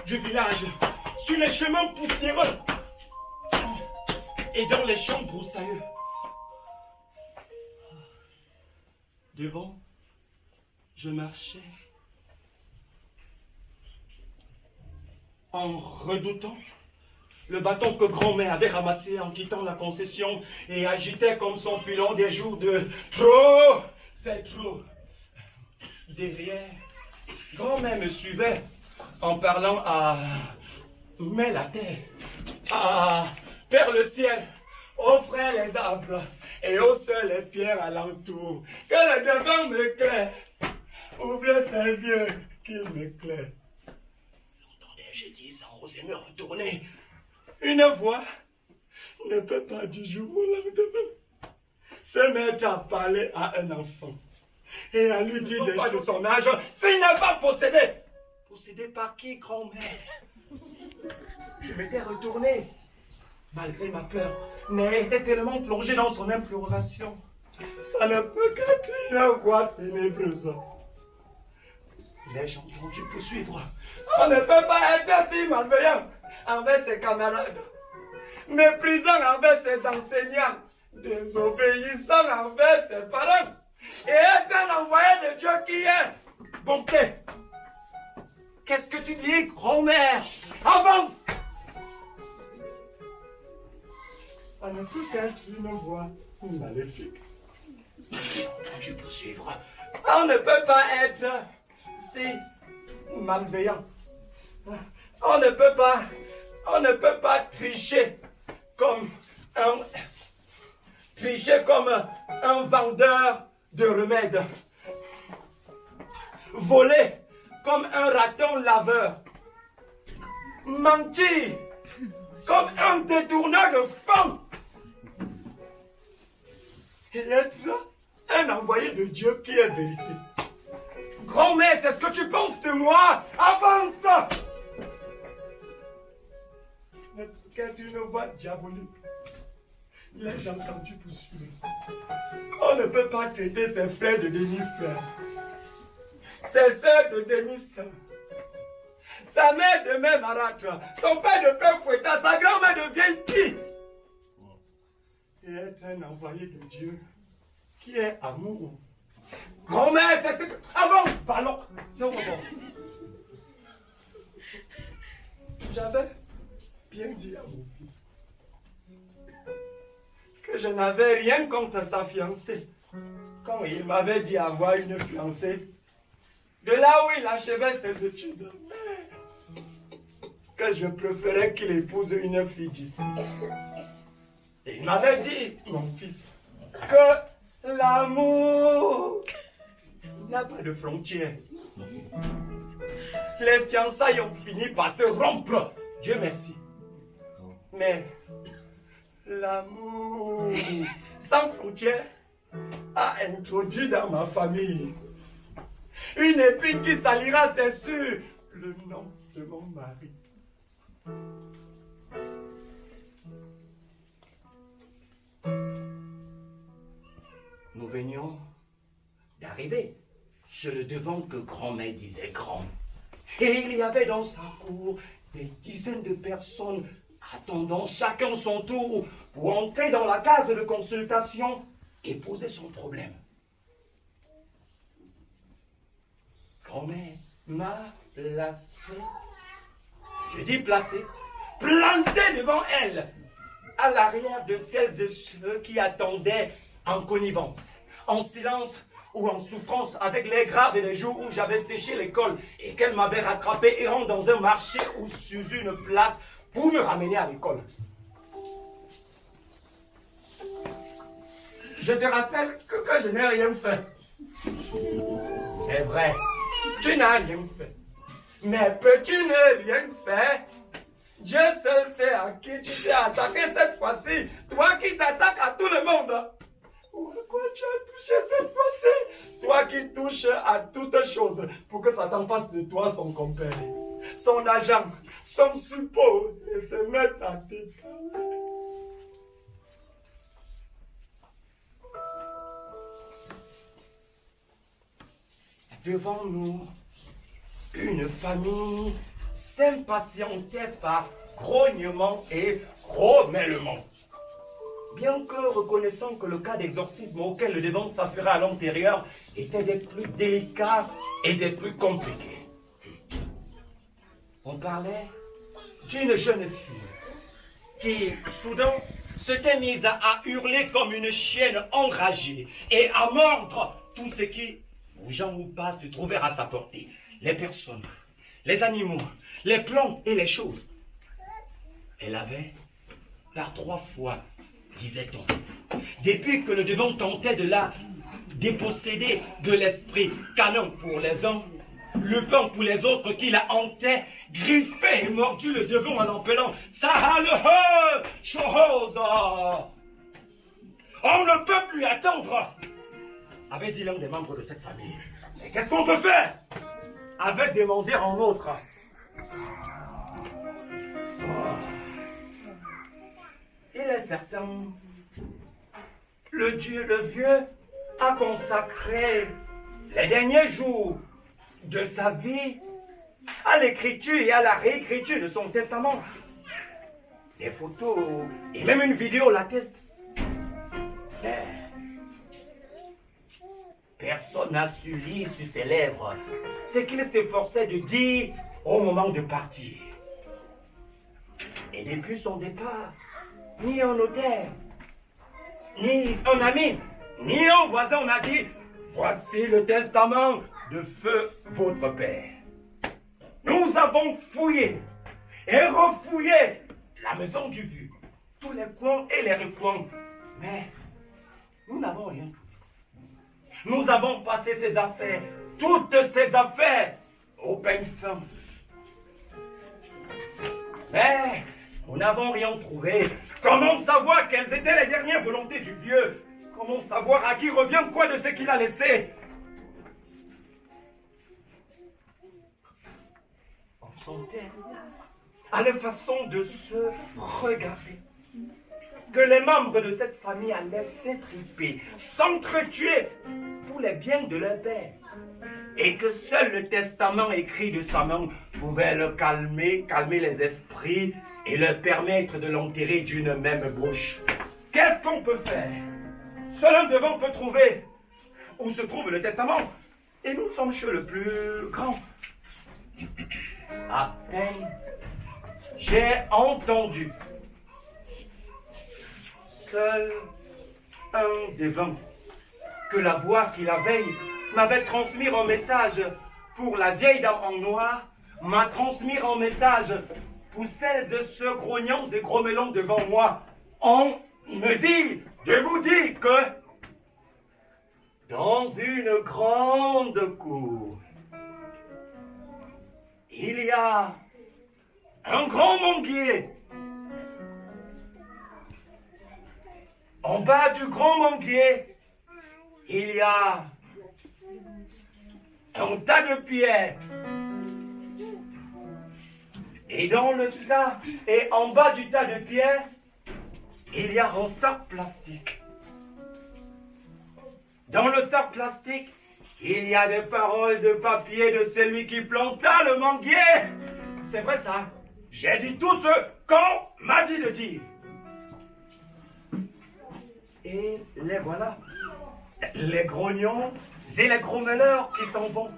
du village, sur les chemins poussiéreux et dans les champs broussailleux. Devant, je marchais en redoutant le bâton que grand-mère avait ramassé en quittant la concession et agitait comme son pilon des jours de trop, c'est trop. Derrière, grand-mère me suivait en parlant à mais la terre, à Père le ciel, offrait les arbres et hausse les pierres alentour. Que le devant m'éclaire, ouvre ses yeux, qu'il m'éclaire. L'entendais-je dit sans oser me retourner. Une voix ne peut pas du jour au lendemain se mettre à parler à un enfant et à lui dire des choses de son âge s'il n'est pas possédé. Possédé par qui, grand-mère? Je m'étais retourné malgré ma peur, mais elle était tellement plongée dans son imploration. Ça ne peut qu'être une voix ténébreuse. L'ai-je entendu poursuivre? On ne peut pas être si malveillant envers ses camarades, méprisant envers ses enseignants, désobéissant envers ses parents, et être un envoyé de Dieu qui est bonté. Qu'est-ce que tu dis, grand-mère? Avance! Ça ne peut qu'être une voix maléfique. J'ai entendu poursuivre. On ne peut pas être si malveillant. On ne peut pas tricher comme un vendeur de remèdes. Voler comme un raton laveur. Mentir comme un détourneur de fonds. Et être un envoyé de Dieu qui est vérité. Grand-mère, c'est ce que tu penses de moi? Avance! Ce n'est qu'une voix diabolique. L'ai-je entendu poursuivre? On ne peut pas traiter ses frères de demi-frères, ses sœurs de demi-sœurs, sa mère de mère marâtre, son père de père fouettard, sa grand-mère de vieille pie. Et être un envoyé de Dieu qui est amour. Grand-mère, c'est ce que... Avance, ballon. Non, non. J'avais bien dit à mon fils que je n'avais rien contre sa fiancée quand il m'avait dit avoir une fiancée de là où il achevait ses études, que je préférais qu'il épouse une fille d'ici. Il m'avait dit, mon fils, que l'amour n'a pas de frontières. Les fiançailles ont fini par se rompre, Dieu merci. Mais l'amour sans frontières a introduit dans ma famille une épine qui salira, c'est sûr, le nom de mon mari. Nous venions d'arriver chez le devant que grand-mère disait grand. Et il y avait dans sa cour des dizaines de personnes attendant chacun son tour pour entrer dans la case de consultation et poser son problème. Grand-mère m'a placé, je dis placé, planté devant elle, à l'arrière de celles et ceux qui attendaient en connivence, en silence ou en souffrance avec les graves et les jours où j'avais séché l'école et qu'elle m'avait rattrapé errant dans un marché ou sur une place pour me ramener à l'école. Je te rappelle que je n'ai rien fait. C'est vrai, tu n'as rien fait. Mais peux-tu ne rien faire? Dieu seul sait à qui tu t'es attaqué cette fois-ci. Toi qui t'attaques à tout le monde. Ou à quoi tu as touché cette fois-ci? Toi qui touches à toutes choses pour que Satan fasse de toi son compère, son agent, son support et se mette à tes parler. Devant nous, une famille s'impatientait par grognement et grommellement. Bien que reconnaissant que le cas d'exorcisme auquel le devant s'affairait à l'antérieur était des plus délicats et des plus compliqués. On parlait d'une jeune fille qui, soudain, s'était mise à hurler comme une chienne enragée et à mordre tout ce qui, bougeant ou pas, se trouvait à sa portée. Les personnes, les animaux, les plantes et les choses. Elle avait, par 3 fois, disait-on, depuis que le devant tentait de la déposséder de l'esprit canon pour les uns, le pain pour les autres qui la hantaient, griffé et mordu le devant en appelant Sahalehe chose. On ne peut plus attendre, avait dit l'un des membres de cette famille. Mais qu'est-ce qu'on peut faire? Avait demandé en autre. il est certain, le vieux a consacré les derniers jours de sa vie à l'écriture et à la réécriture de son testament. Des photos et même une vidéo l'attestent. Mais personne n'a su lire sur ses lèvres ce qu'il s'efforçait de dire au moment de partir. Et depuis son départ, ni un notaire, ni un ami, ni un voisin n'a dit « Voici le testament de feu votre père ». Nous avons fouillé et refouillé la maison du vieux, tous les coins et les recoins, mais nous n'avons rien trouvé. Nous avons passé ses affaires, toutes ses affaires, au peigne fin. Mais nous n'avons rien trouvé. Comment savoir quelles étaient les dernières volontés du vieux? Comment savoir à qui revient quoi de ce qu'il a laissé? On sentait à la façon de se regarder que les membres de cette famille allaient s'étriper, s'entretuer pour les biens de leur père. Et que seul le testament écrit de sa main pouvait le calmer les esprits et leur permettre de l'enterrer d'une même bouche. Qu'est-ce qu'on peut faire? Seul un devant peut trouver où se trouve le testament. Et nous sommes chez le plus grand. À peine j'ai entendu seul un devant que la voix qui la veille m'avait transmis un message pour la vieille dame en noir, m'a transmis un message pour celles et ceux grognants et grommelants devant moi. On me dit de vous dire que dans une grande cour, il y a un grand manguier. En bas du grand manguier, il y a un tas de pierres. Et dans le tas, et en bas du tas de pierres, il y a un sac plastique. Dans le sac plastique, il y a des paroles de papier de celui qui planta le manguier. C'est vrai ça. J'ai dit tout ce qu'on m'a dit de dire. Et les voilà. Les grognons et les grommeleurs qui s'en vont.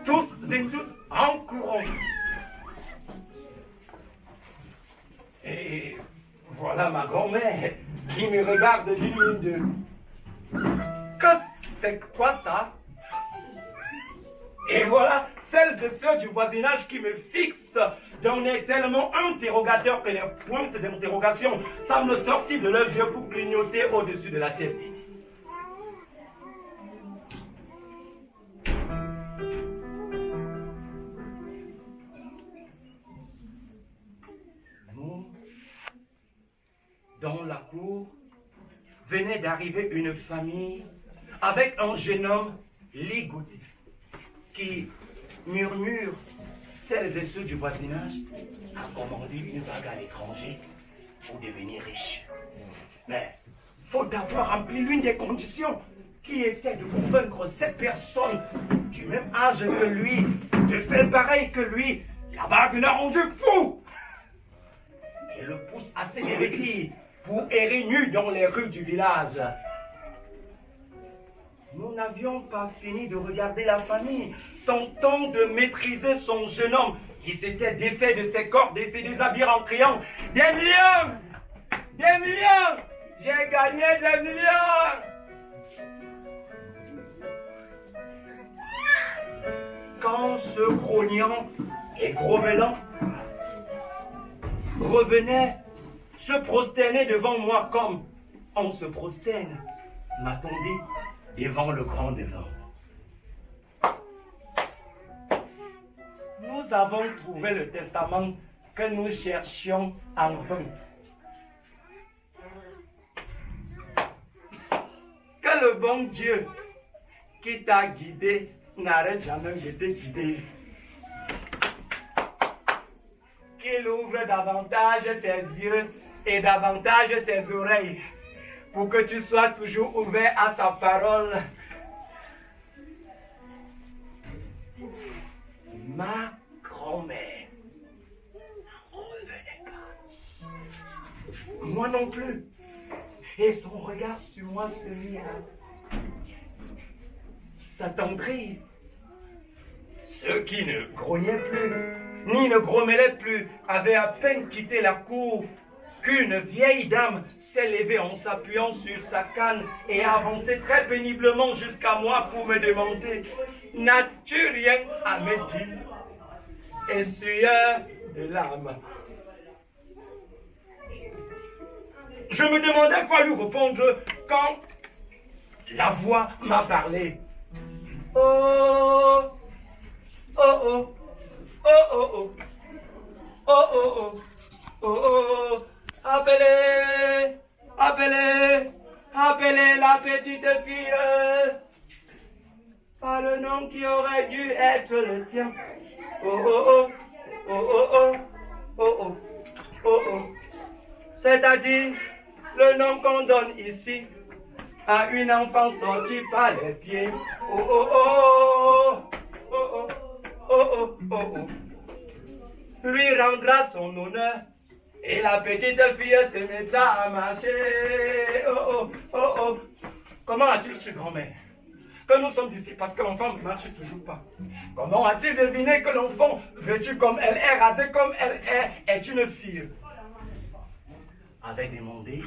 Tous et toutes en courant. Et voilà ma grand-mère qui me regarde d'une ligne de... Que c'est quoi ça? Et voilà celles et ceux du voisinage qui me fixent d'un œil tellement interrogateur que les pointes d'interrogation semblent sortir de leurs yeux pour clignoter au-dessus de la tête. Nous, dans la cour, venait d'arriver une famille avec un jeune homme ligoté qui murmure celles et ceux du voisinage a commandé une bague à l'étranger pour devenir riche. Mais faut d'avoir rempli l'une des conditions qui était de convaincre cette personne du même âge que lui de faire pareil que lui. La bague l'a rendu fou et le pousse à s'évertir pour errer nu dans les rues du village. Nous n'avions pas fini de regarder la famille, tentant de maîtriser son jeune homme qui s'était défait de ses cordes et s'est déshabillé en criant « Des millions! Des millions! J'ai gagné des millions !» Quand ce grognant et grommelant revenait se prosterner devant moi comme on se prosterne, m'a-t-on dit, devant le grand devant. Nous avons trouvé le testament que nous cherchions en vain. Que le bon Dieu qui t'a guidé n'arrête jamais de te guider. Qu'il ouvre davantage tes yeux et davantage tes oreilles pour que tu sois toujours ouvert à sa parole. Ma grand-mère n'en revenait pas. Moi non plus. Et son regard sur moi se mit à s'attendrir. Ceux qui ne grognaient plus, ni ne grommelaient plus, avaient à peine quitté la cour qu'une vieille dame s'est levée en s'appuyant sur sa canne et a avancé très péniblement jusqu'à moi pour me demander « N'as-tu rien à me dire ?» Essuyeur de larmes. Je me demandais quoi lui répondre quand la voix m'a parlé. Oh, oh, oh, oh, oh, oh, oh, oh, oh, oh, appelez, appelez, appelez la petite fille par le nom qui aurait dû être le sien. Oh, oh, oh, oh, oh, oh, oh, oh, oh, oh. C'est-à-dire le nom qu'on donne ici à une enfant sortie par les pieds. Oh, oh, oh, oh, oh, oh, oh, oh, oh. Lui rendra son honneur et la petite fille se mettra à marcher. Oh, oh, oh, oh. Comment a-t-il su, grand-mère, que nous sommes ici parce que l'enfant ne marche toujours pas? Comment a-t-il deviné que l'enfant, vêtu comme elle est, rasé comme elle est une fille? Avait demandé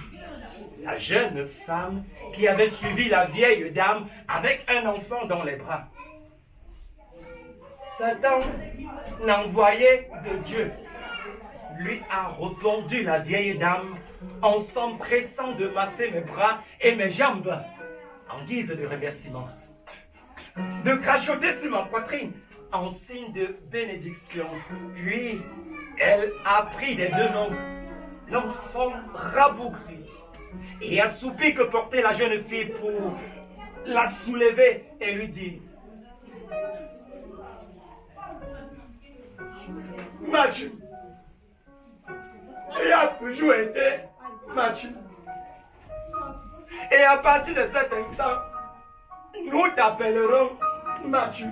la jeune femme qui avait suivi la vieille dame avec un enfant dans les bras. Satan, l'envoyé de Dieu, lui a répondu la vieille dame en s'empressant de masser mes bras et mes jambes en guise de remerciement, de crachoter sur ma poitrine en signe de bénédiction. Puis, elle a pris des deux mains l'enfant rabougri et assoupi que portait la jeune fille pour la soulever et lui dit: Mathieu, tu as toujours été Mathieu. Et à partir de cet instant, nous t'appellerons Mathieu.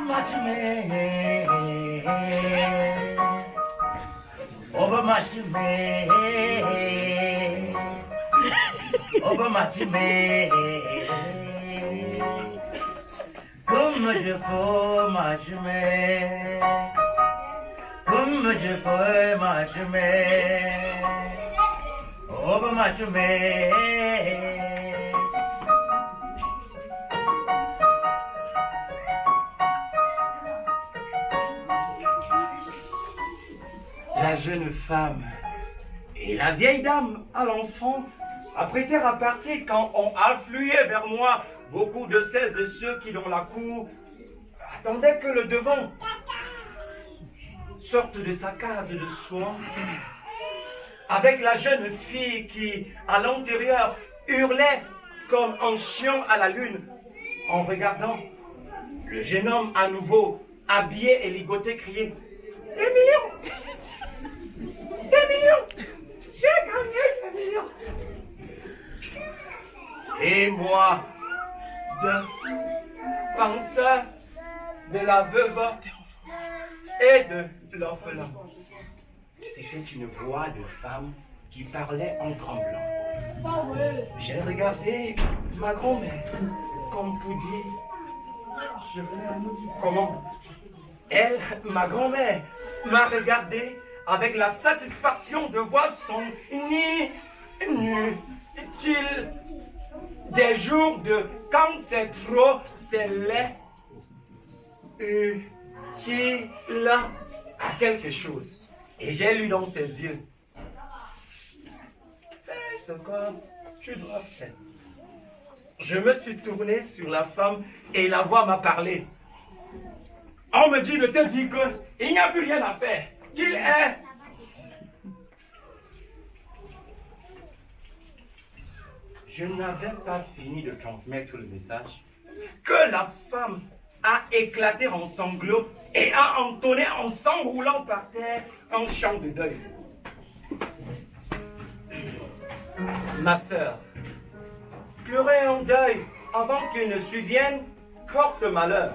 Matchme, over matchme, over matchme. Comme je fais matchme, comme je fais matchme, over matchme. La jeune femme et la vieille dame à l'enfant s'apprêtèrent à partir quand ont afflué vers moi beaucoup de celles et ceux qui dans la cour attendaient que le devant sorte de sa case de soie avec la jeune fille qui à l'intérieur hurlait comme un chien à la lune en regardant le jeune homme à nouveau habillé et ligoté crier: « Des millions! Des millions! J'ai gagné des millions! » Et moi, défenseur de la veuve et de l'orphelin, c'était une voix de femme qui parlait en tremblant. J'ai regardé ma grand-mère comme pour dire: je fais comment? Elle, ma grand-mère, m'a regardé avec la satisfaction de voir son inutile des jours de quand c'est trop, c'est laid, utile à quelque chose. Et j'ai lu dans ses yeux: fais ce que tu dois faire. Je me suis tourné sur la femme et la voix m'a parlé. On me dit de te dire qu'il n'y a plus rien à faire, qu'il est. Je n'avais pas fini de transmettre le message que la femme a éclaté en sanglots et a entonné en s'enroulant par terre un chant de deuil. Ma sœur, pleurer en deuil avant qu'il ne survienne porte malheur,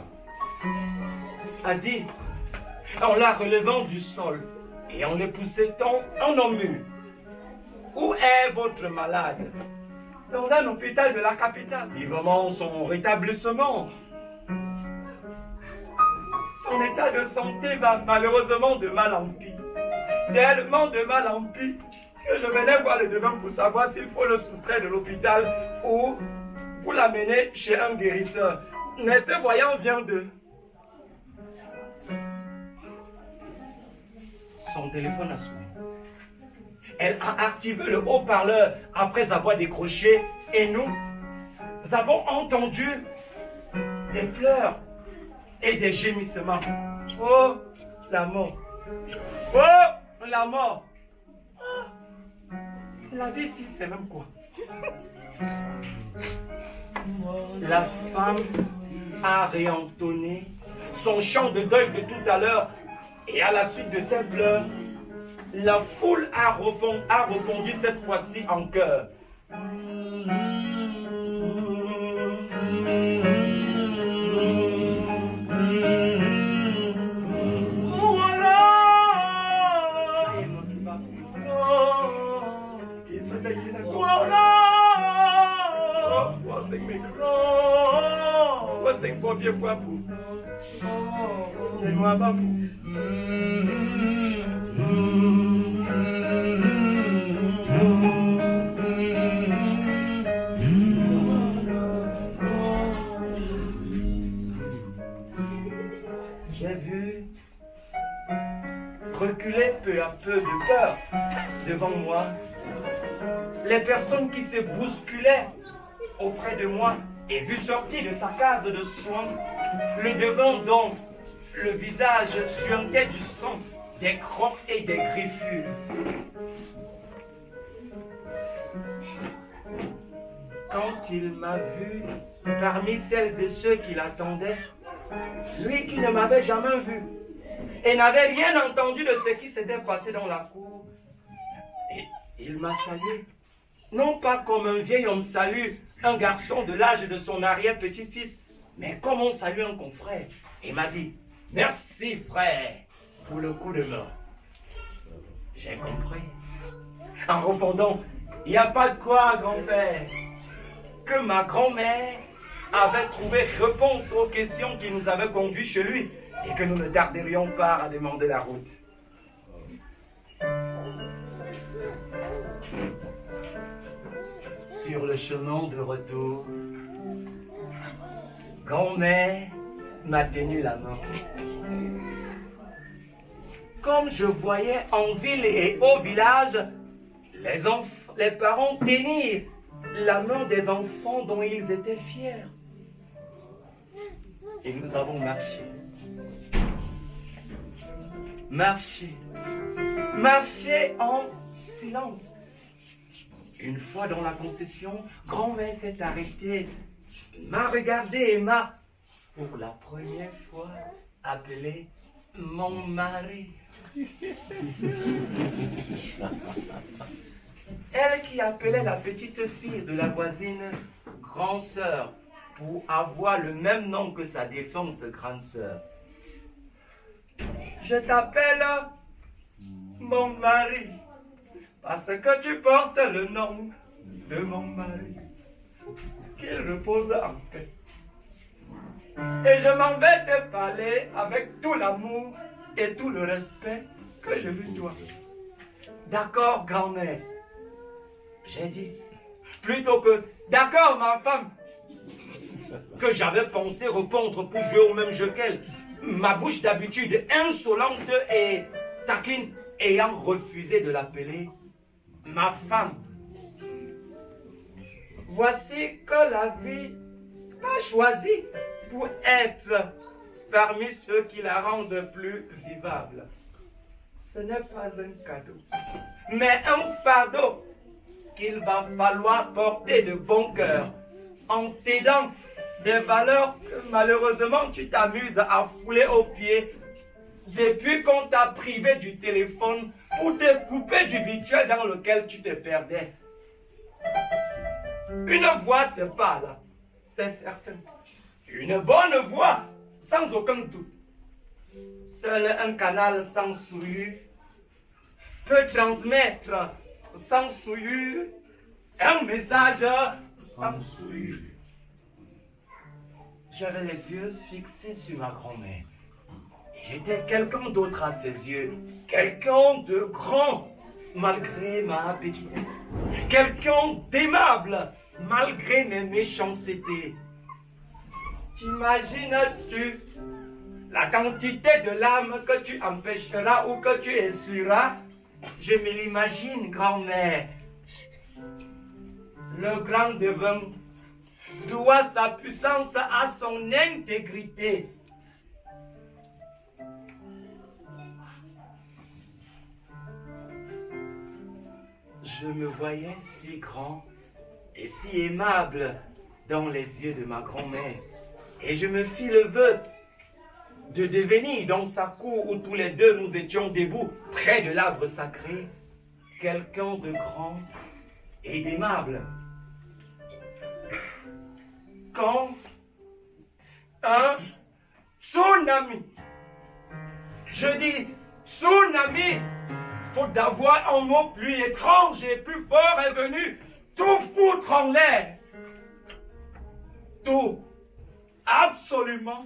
a dit en la relevant du sol et en le poussant en mur. Où est votre malade? Dans un hôpital de la capitale. Vivement son rétablissement. Son état de santé va malheureusement de mal en pis. Tellement de mal en pis que je venais voir le devin pour savoir s'il faut le soustraire de l'hôpital ou pour l'amener chez un guérisseur. Mais ce voyant vient de... Son téléphone a sonné. Elle a activé le haut-parleur après avoir décroché et nous avons entendu des pleurs et des gémissements. Oh, la mort. Oh, la mort. Oh, la vie ici, c'est même quoi? La femme a réentonné son chant de deuil de tout à l'heure et à la suite de ses pleurs, la foule a répondu cette fois-ci en chœur. J'ai vu reculer peu à peu de peur devant moi les personnes qui se bousculaient auprès de moi et vu sortir de sa case de soins le devant dont le visage suintait du sang, des crocs et des griffures. Quand il m'a vu parmi celles et ceux qui l'attendaient, lui qui ne m'avait jamais vu et n'avait rien entendu de ce qui s'était passé dans la cour, et il m'a salué, non pas comme un vieil homme salue un garçon de l'âge de son arrière-petit-fils, mais comme on salue un confrère, et m'a dit « Merci frère pour le coup de main ». J'ai compris. En répondant « Il n'y a pas de quoi, grand-père », que ma grand-mère avait trouvé réponse aux questions qui nous avaient conduits chez lui et que nous ne tarderions pas à demander la route. Sur le chemin de retour, grand-mère m'a tenu la main. Comme je voyais en ville et au village, les parents tenir la main des enfants dont ils étaient fiers. Et nous avons marché. Marché en silence. Une fois dans la concession, grand-mère s'est arrêtée, m'a regardé et m'a, pour la première fois, appelé mon mari. Elle qui appelait la petite fille de la voisine grande sœur pour avoir le même nom que sa défunte grande sœur. Je t'appelle mon mari parce que tu portes le nom de mon mari. Qu'il repose en paix. Et je m'en vais te parler avec tout l'amour et tout le respect que je lui dois. D'accord, grand-mère? J'ai dit, plutôt que d'accord, ma femme, que j'avais pensé répondre pour jouer au même jeu qu'elle, ma bouche d'habitude insolente et taquine ayant refusé de l'appeler ma femme. Voici que la vie m'a choisi pour être parmi ceux qui la rendent plus vivable. Ce n'est pas un cadeau, mais un fardeau qu'il va falloir porter de bon cœur en t'aidant Des valeurs que malheureusement tu t'amuses à fouler aux pieds depuis qu'on t'a privé du téléphone pour te couper du virtuel dans lequel tu te perdais. Une voix te parle, c'est certain. Une bonne voix, sans aucun doute. Seul un canal sans souillure peut transmettre sans souillure un message sans souillure. J'avais les yeux fixés sur ma grand-mère. J'étais quelqu'un d'autre à ses yeux, quelqu'un de grand malgré ma petitesse, quelqu'un d'aimable malgré mes méchancetés. T'imagines-tu la quantité de larmes que tu empêcheras ou que tu essuieras? Je me l'imagine, grand-mère. Le grand devin doit sa puissance à son intégrité. Je me voyais si grand et si aimable dans les yeux de ma grand-mère. Et je me fis le vœu de devenir dans sa cour où tous les deux nous étions debout près de l'arbre sacré, quelqu'un de grand et d'aimable. Quand un tsunami, je dis tsunami, faute d'avoir un mot plus étrange et plus fort, est venu tout foutre en l'air. Tout, absolument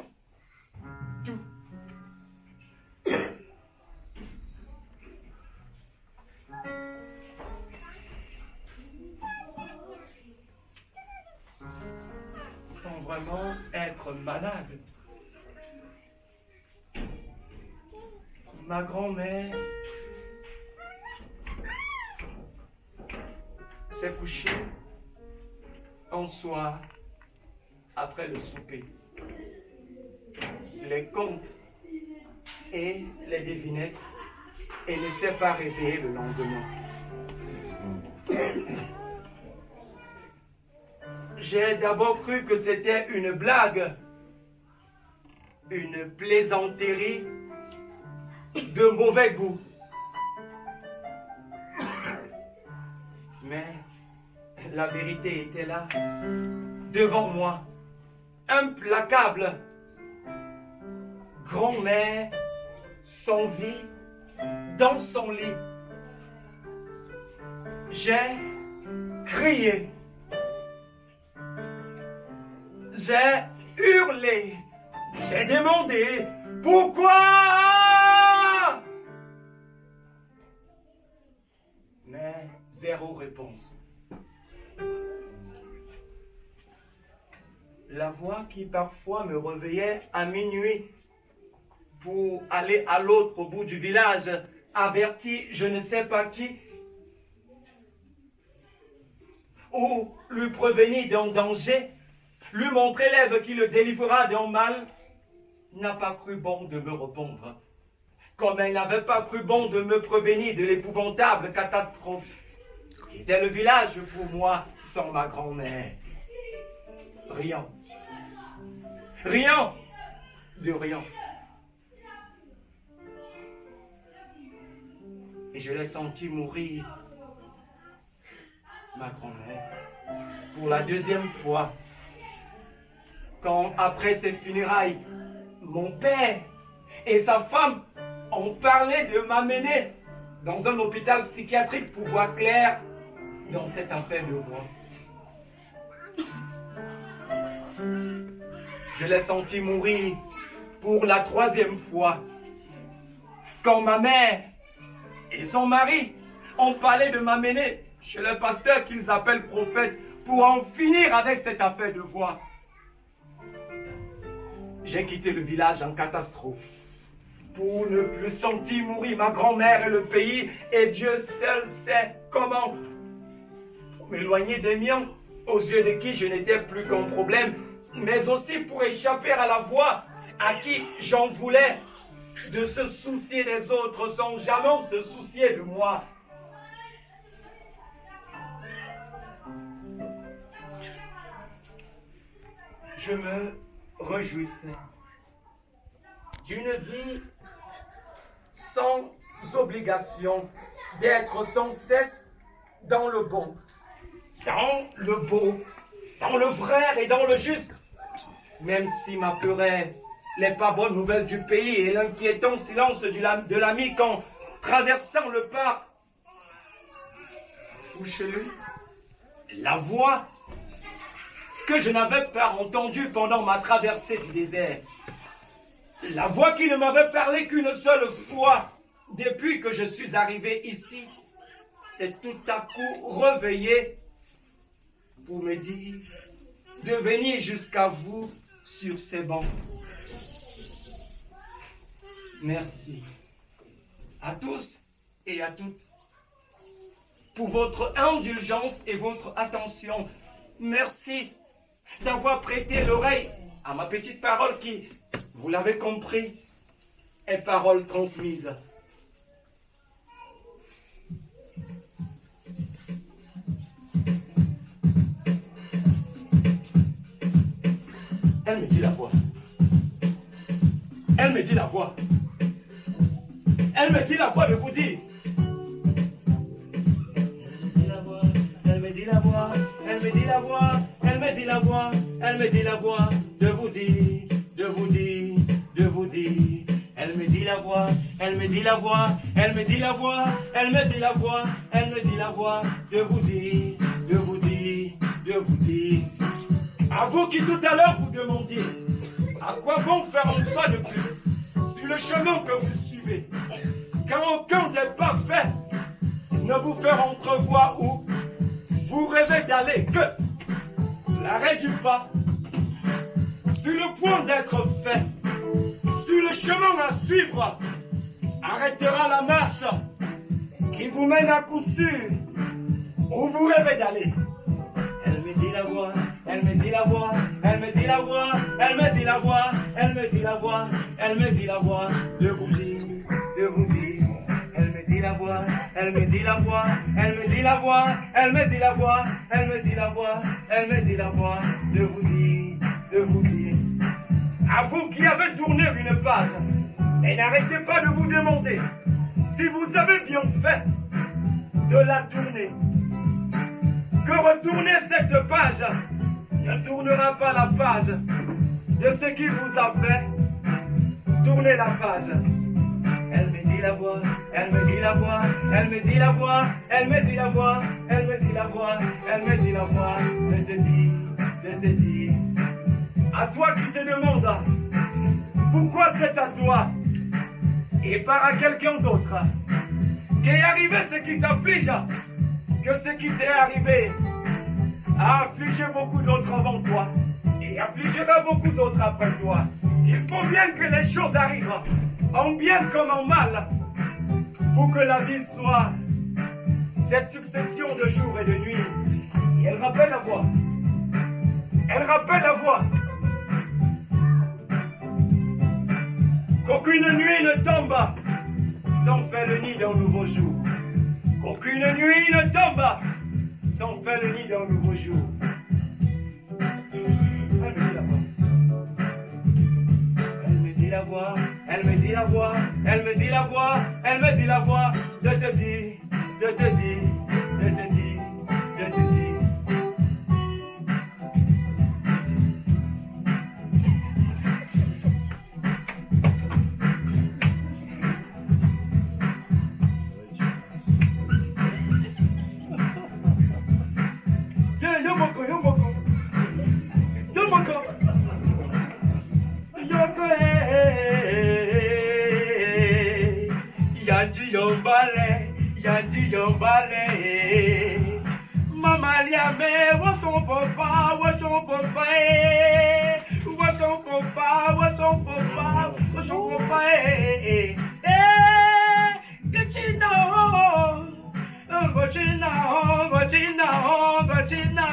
tout. Sans vraiment être malade. Ma grand-mère s'est couchée un soir après le souper. Les contes et les devinettes, et ne s'est pas réveillée le lendemain. J'ai d'abord cru que c'était une blague, une plaisanterie de mauvais goût. Mais la vérité était là, devant moi, implacable. Grand-mère sans vie dans son lit. J'ai crié. J'ai hurlé. J'ai demandé pourquoi. Mais zéro réponse. La voix qui parfois me réveillait à minuit pour aller à l'autre bout du village, avertit je ne sais pas qui, ou lui prévenir d'un danger, lui montrer l'herbe qui le délivrera d'un mal, n'a pas cru bon de me répondre, comme elle n'avait pas cru bon de me prévenir de l'épouvantable catastrophe qui était le village pour moi sans ma grand-mère. Rien. Rien de rien. Et je l'ai senti mourir, ma grand-mère, pour la deuxième fois. Quand, après ses funérailles, mon père et sa femme ont parlé de m'amener dans un hôpital psychiatrique pour voir clair dans cette affaire de voix. Je l'ai senti mourir pour la troisième fois. Quand ma mère et son mari ont parlé de m'amener chez le pasteur qu'ils appellent prophète pour en finir avec cette affaire de voix. J'ai quitté le village en catastrophe pour ne plus sentir mourir ma grand-mère et le pays, et Dieu seul sait comment. Pour m'éloigner des miens, aux yeux de qui je n'étais plus qu'un problème, mais aussi pour échapper à la voix à qui j'en voulais de se soucier des autres sans jamais se soucier de moi. je me réjouissais d'une vie sans obligation, d'être sans cesse dans le bon, dans le beau, dans le vrai et dans le juste. Même si m'appeurait les pas bonnes nouvelles du pays et l'inquiétant silence de l'ami quand, traversant le parc, ou chez lui, la voix que je n'avais pas entendue pendant ma traversée du désert, la voix qui ne m'avait parlé qu'une seule fois depuis que je suis arrivé ici, s'est tout à coup réveillée pour me dire de venir jusqu'à vous sur ces bancs. Merci à tous et à toutes pour votre indulgence et votre attention. Merci d'avoir prêté l'oreille à ma petite parole qui, vous l'avez compris, est parole transmise. Elle me dit la voix. Elle me dit la voix. Elle me dit la voix de vous dire. Elle me dit la voix. Elle me dit la voix. Elle me dit la voix. Elle me dit la voix de vous dire. De vous dire. De vous dire. Elle me dit la voix. Elle me dit la voix. Elle me dit la voix. Elle me dit la voix. Elle me dit la voix de vous dire. De vous dire. De vous dire. À vous qui tout à l'heure vous demandiez à quoi bon faire un pas de plus sur le chemin que vous suivez, quand aucun des pas faits ne vous fait entrevoir où vous rêvez d'aller, que l'arrêt du pas sur le point d'être fait, sur le chemin à suivre, arrêtera la marche qui vous mène à coup sûr où vous rêvez d'aller. Elle me dit la voix. Elle me dit la voix, elle me dit la voix, elle me dit la voix, elle me dit la voix, elle me dit la voix de vous dire, de vous dire. Elle me dit la voix, elle me dit la voix, elle me dit la voix, elle me dit la voix, elle me dit la voix, elle me dit la voix de vous dire, de vous dire. À vous qui avez tourné une page, et n'arrêtez pas de vous demander si vous avez bien fait de la tourner. Que retourner cette page ne tournera pas la page de ce qui vous a fait tourner la page. Elle me dit la voix, elle me dit la voix, elle me dit la voix, elle me dit la voix, elle me dit la voix, elle me dit la voix de te dire, de te dire. À toi qui te demande pourquoi c'est à toi et pas à quelqu'un d'autre qu'est arrivé ce qui t'afflige, que ce qui t'est arrivé a affligé beaucoup d'autres avant toi et affligera beaucoup d'autres après toi. Il faut bien que les choses arrivent, en bien comme en mal, pour que la vie soit cette succession de jours et de nuits. Et elle rappelle la voix. Elle rappelle la voix. Qu'aucune nuit ne tombe sans faire le nid d'un nouveau jour. Qu'aucune nuit ne tombe sans faire le nid d'un nouveau jour. Elle me dit la voix. Elle me dit la voix, elle me dit la voix, elle me dit la voix de te dire, de te dire, de te dire, de te dire. Yandi yombale, mama liame, what's on papa, what's on papa, what's on papa, what's on papa, what's on papa, gachina, gachina, gachina, gachina.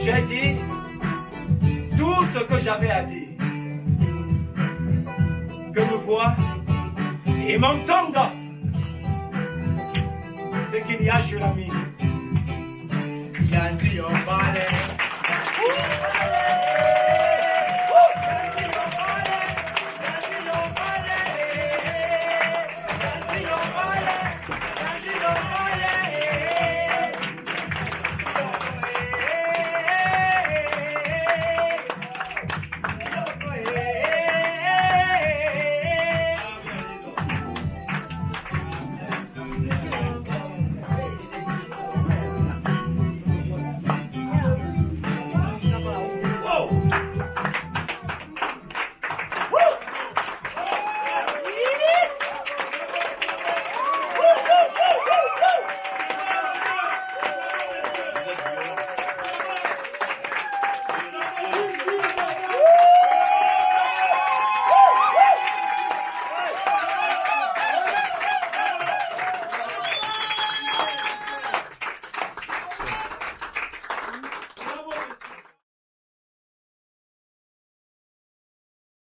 J'ai dit tout ce que j'avais à dire. et m'entendre ce qu'il y a chez l'ami. Il a dit au balai.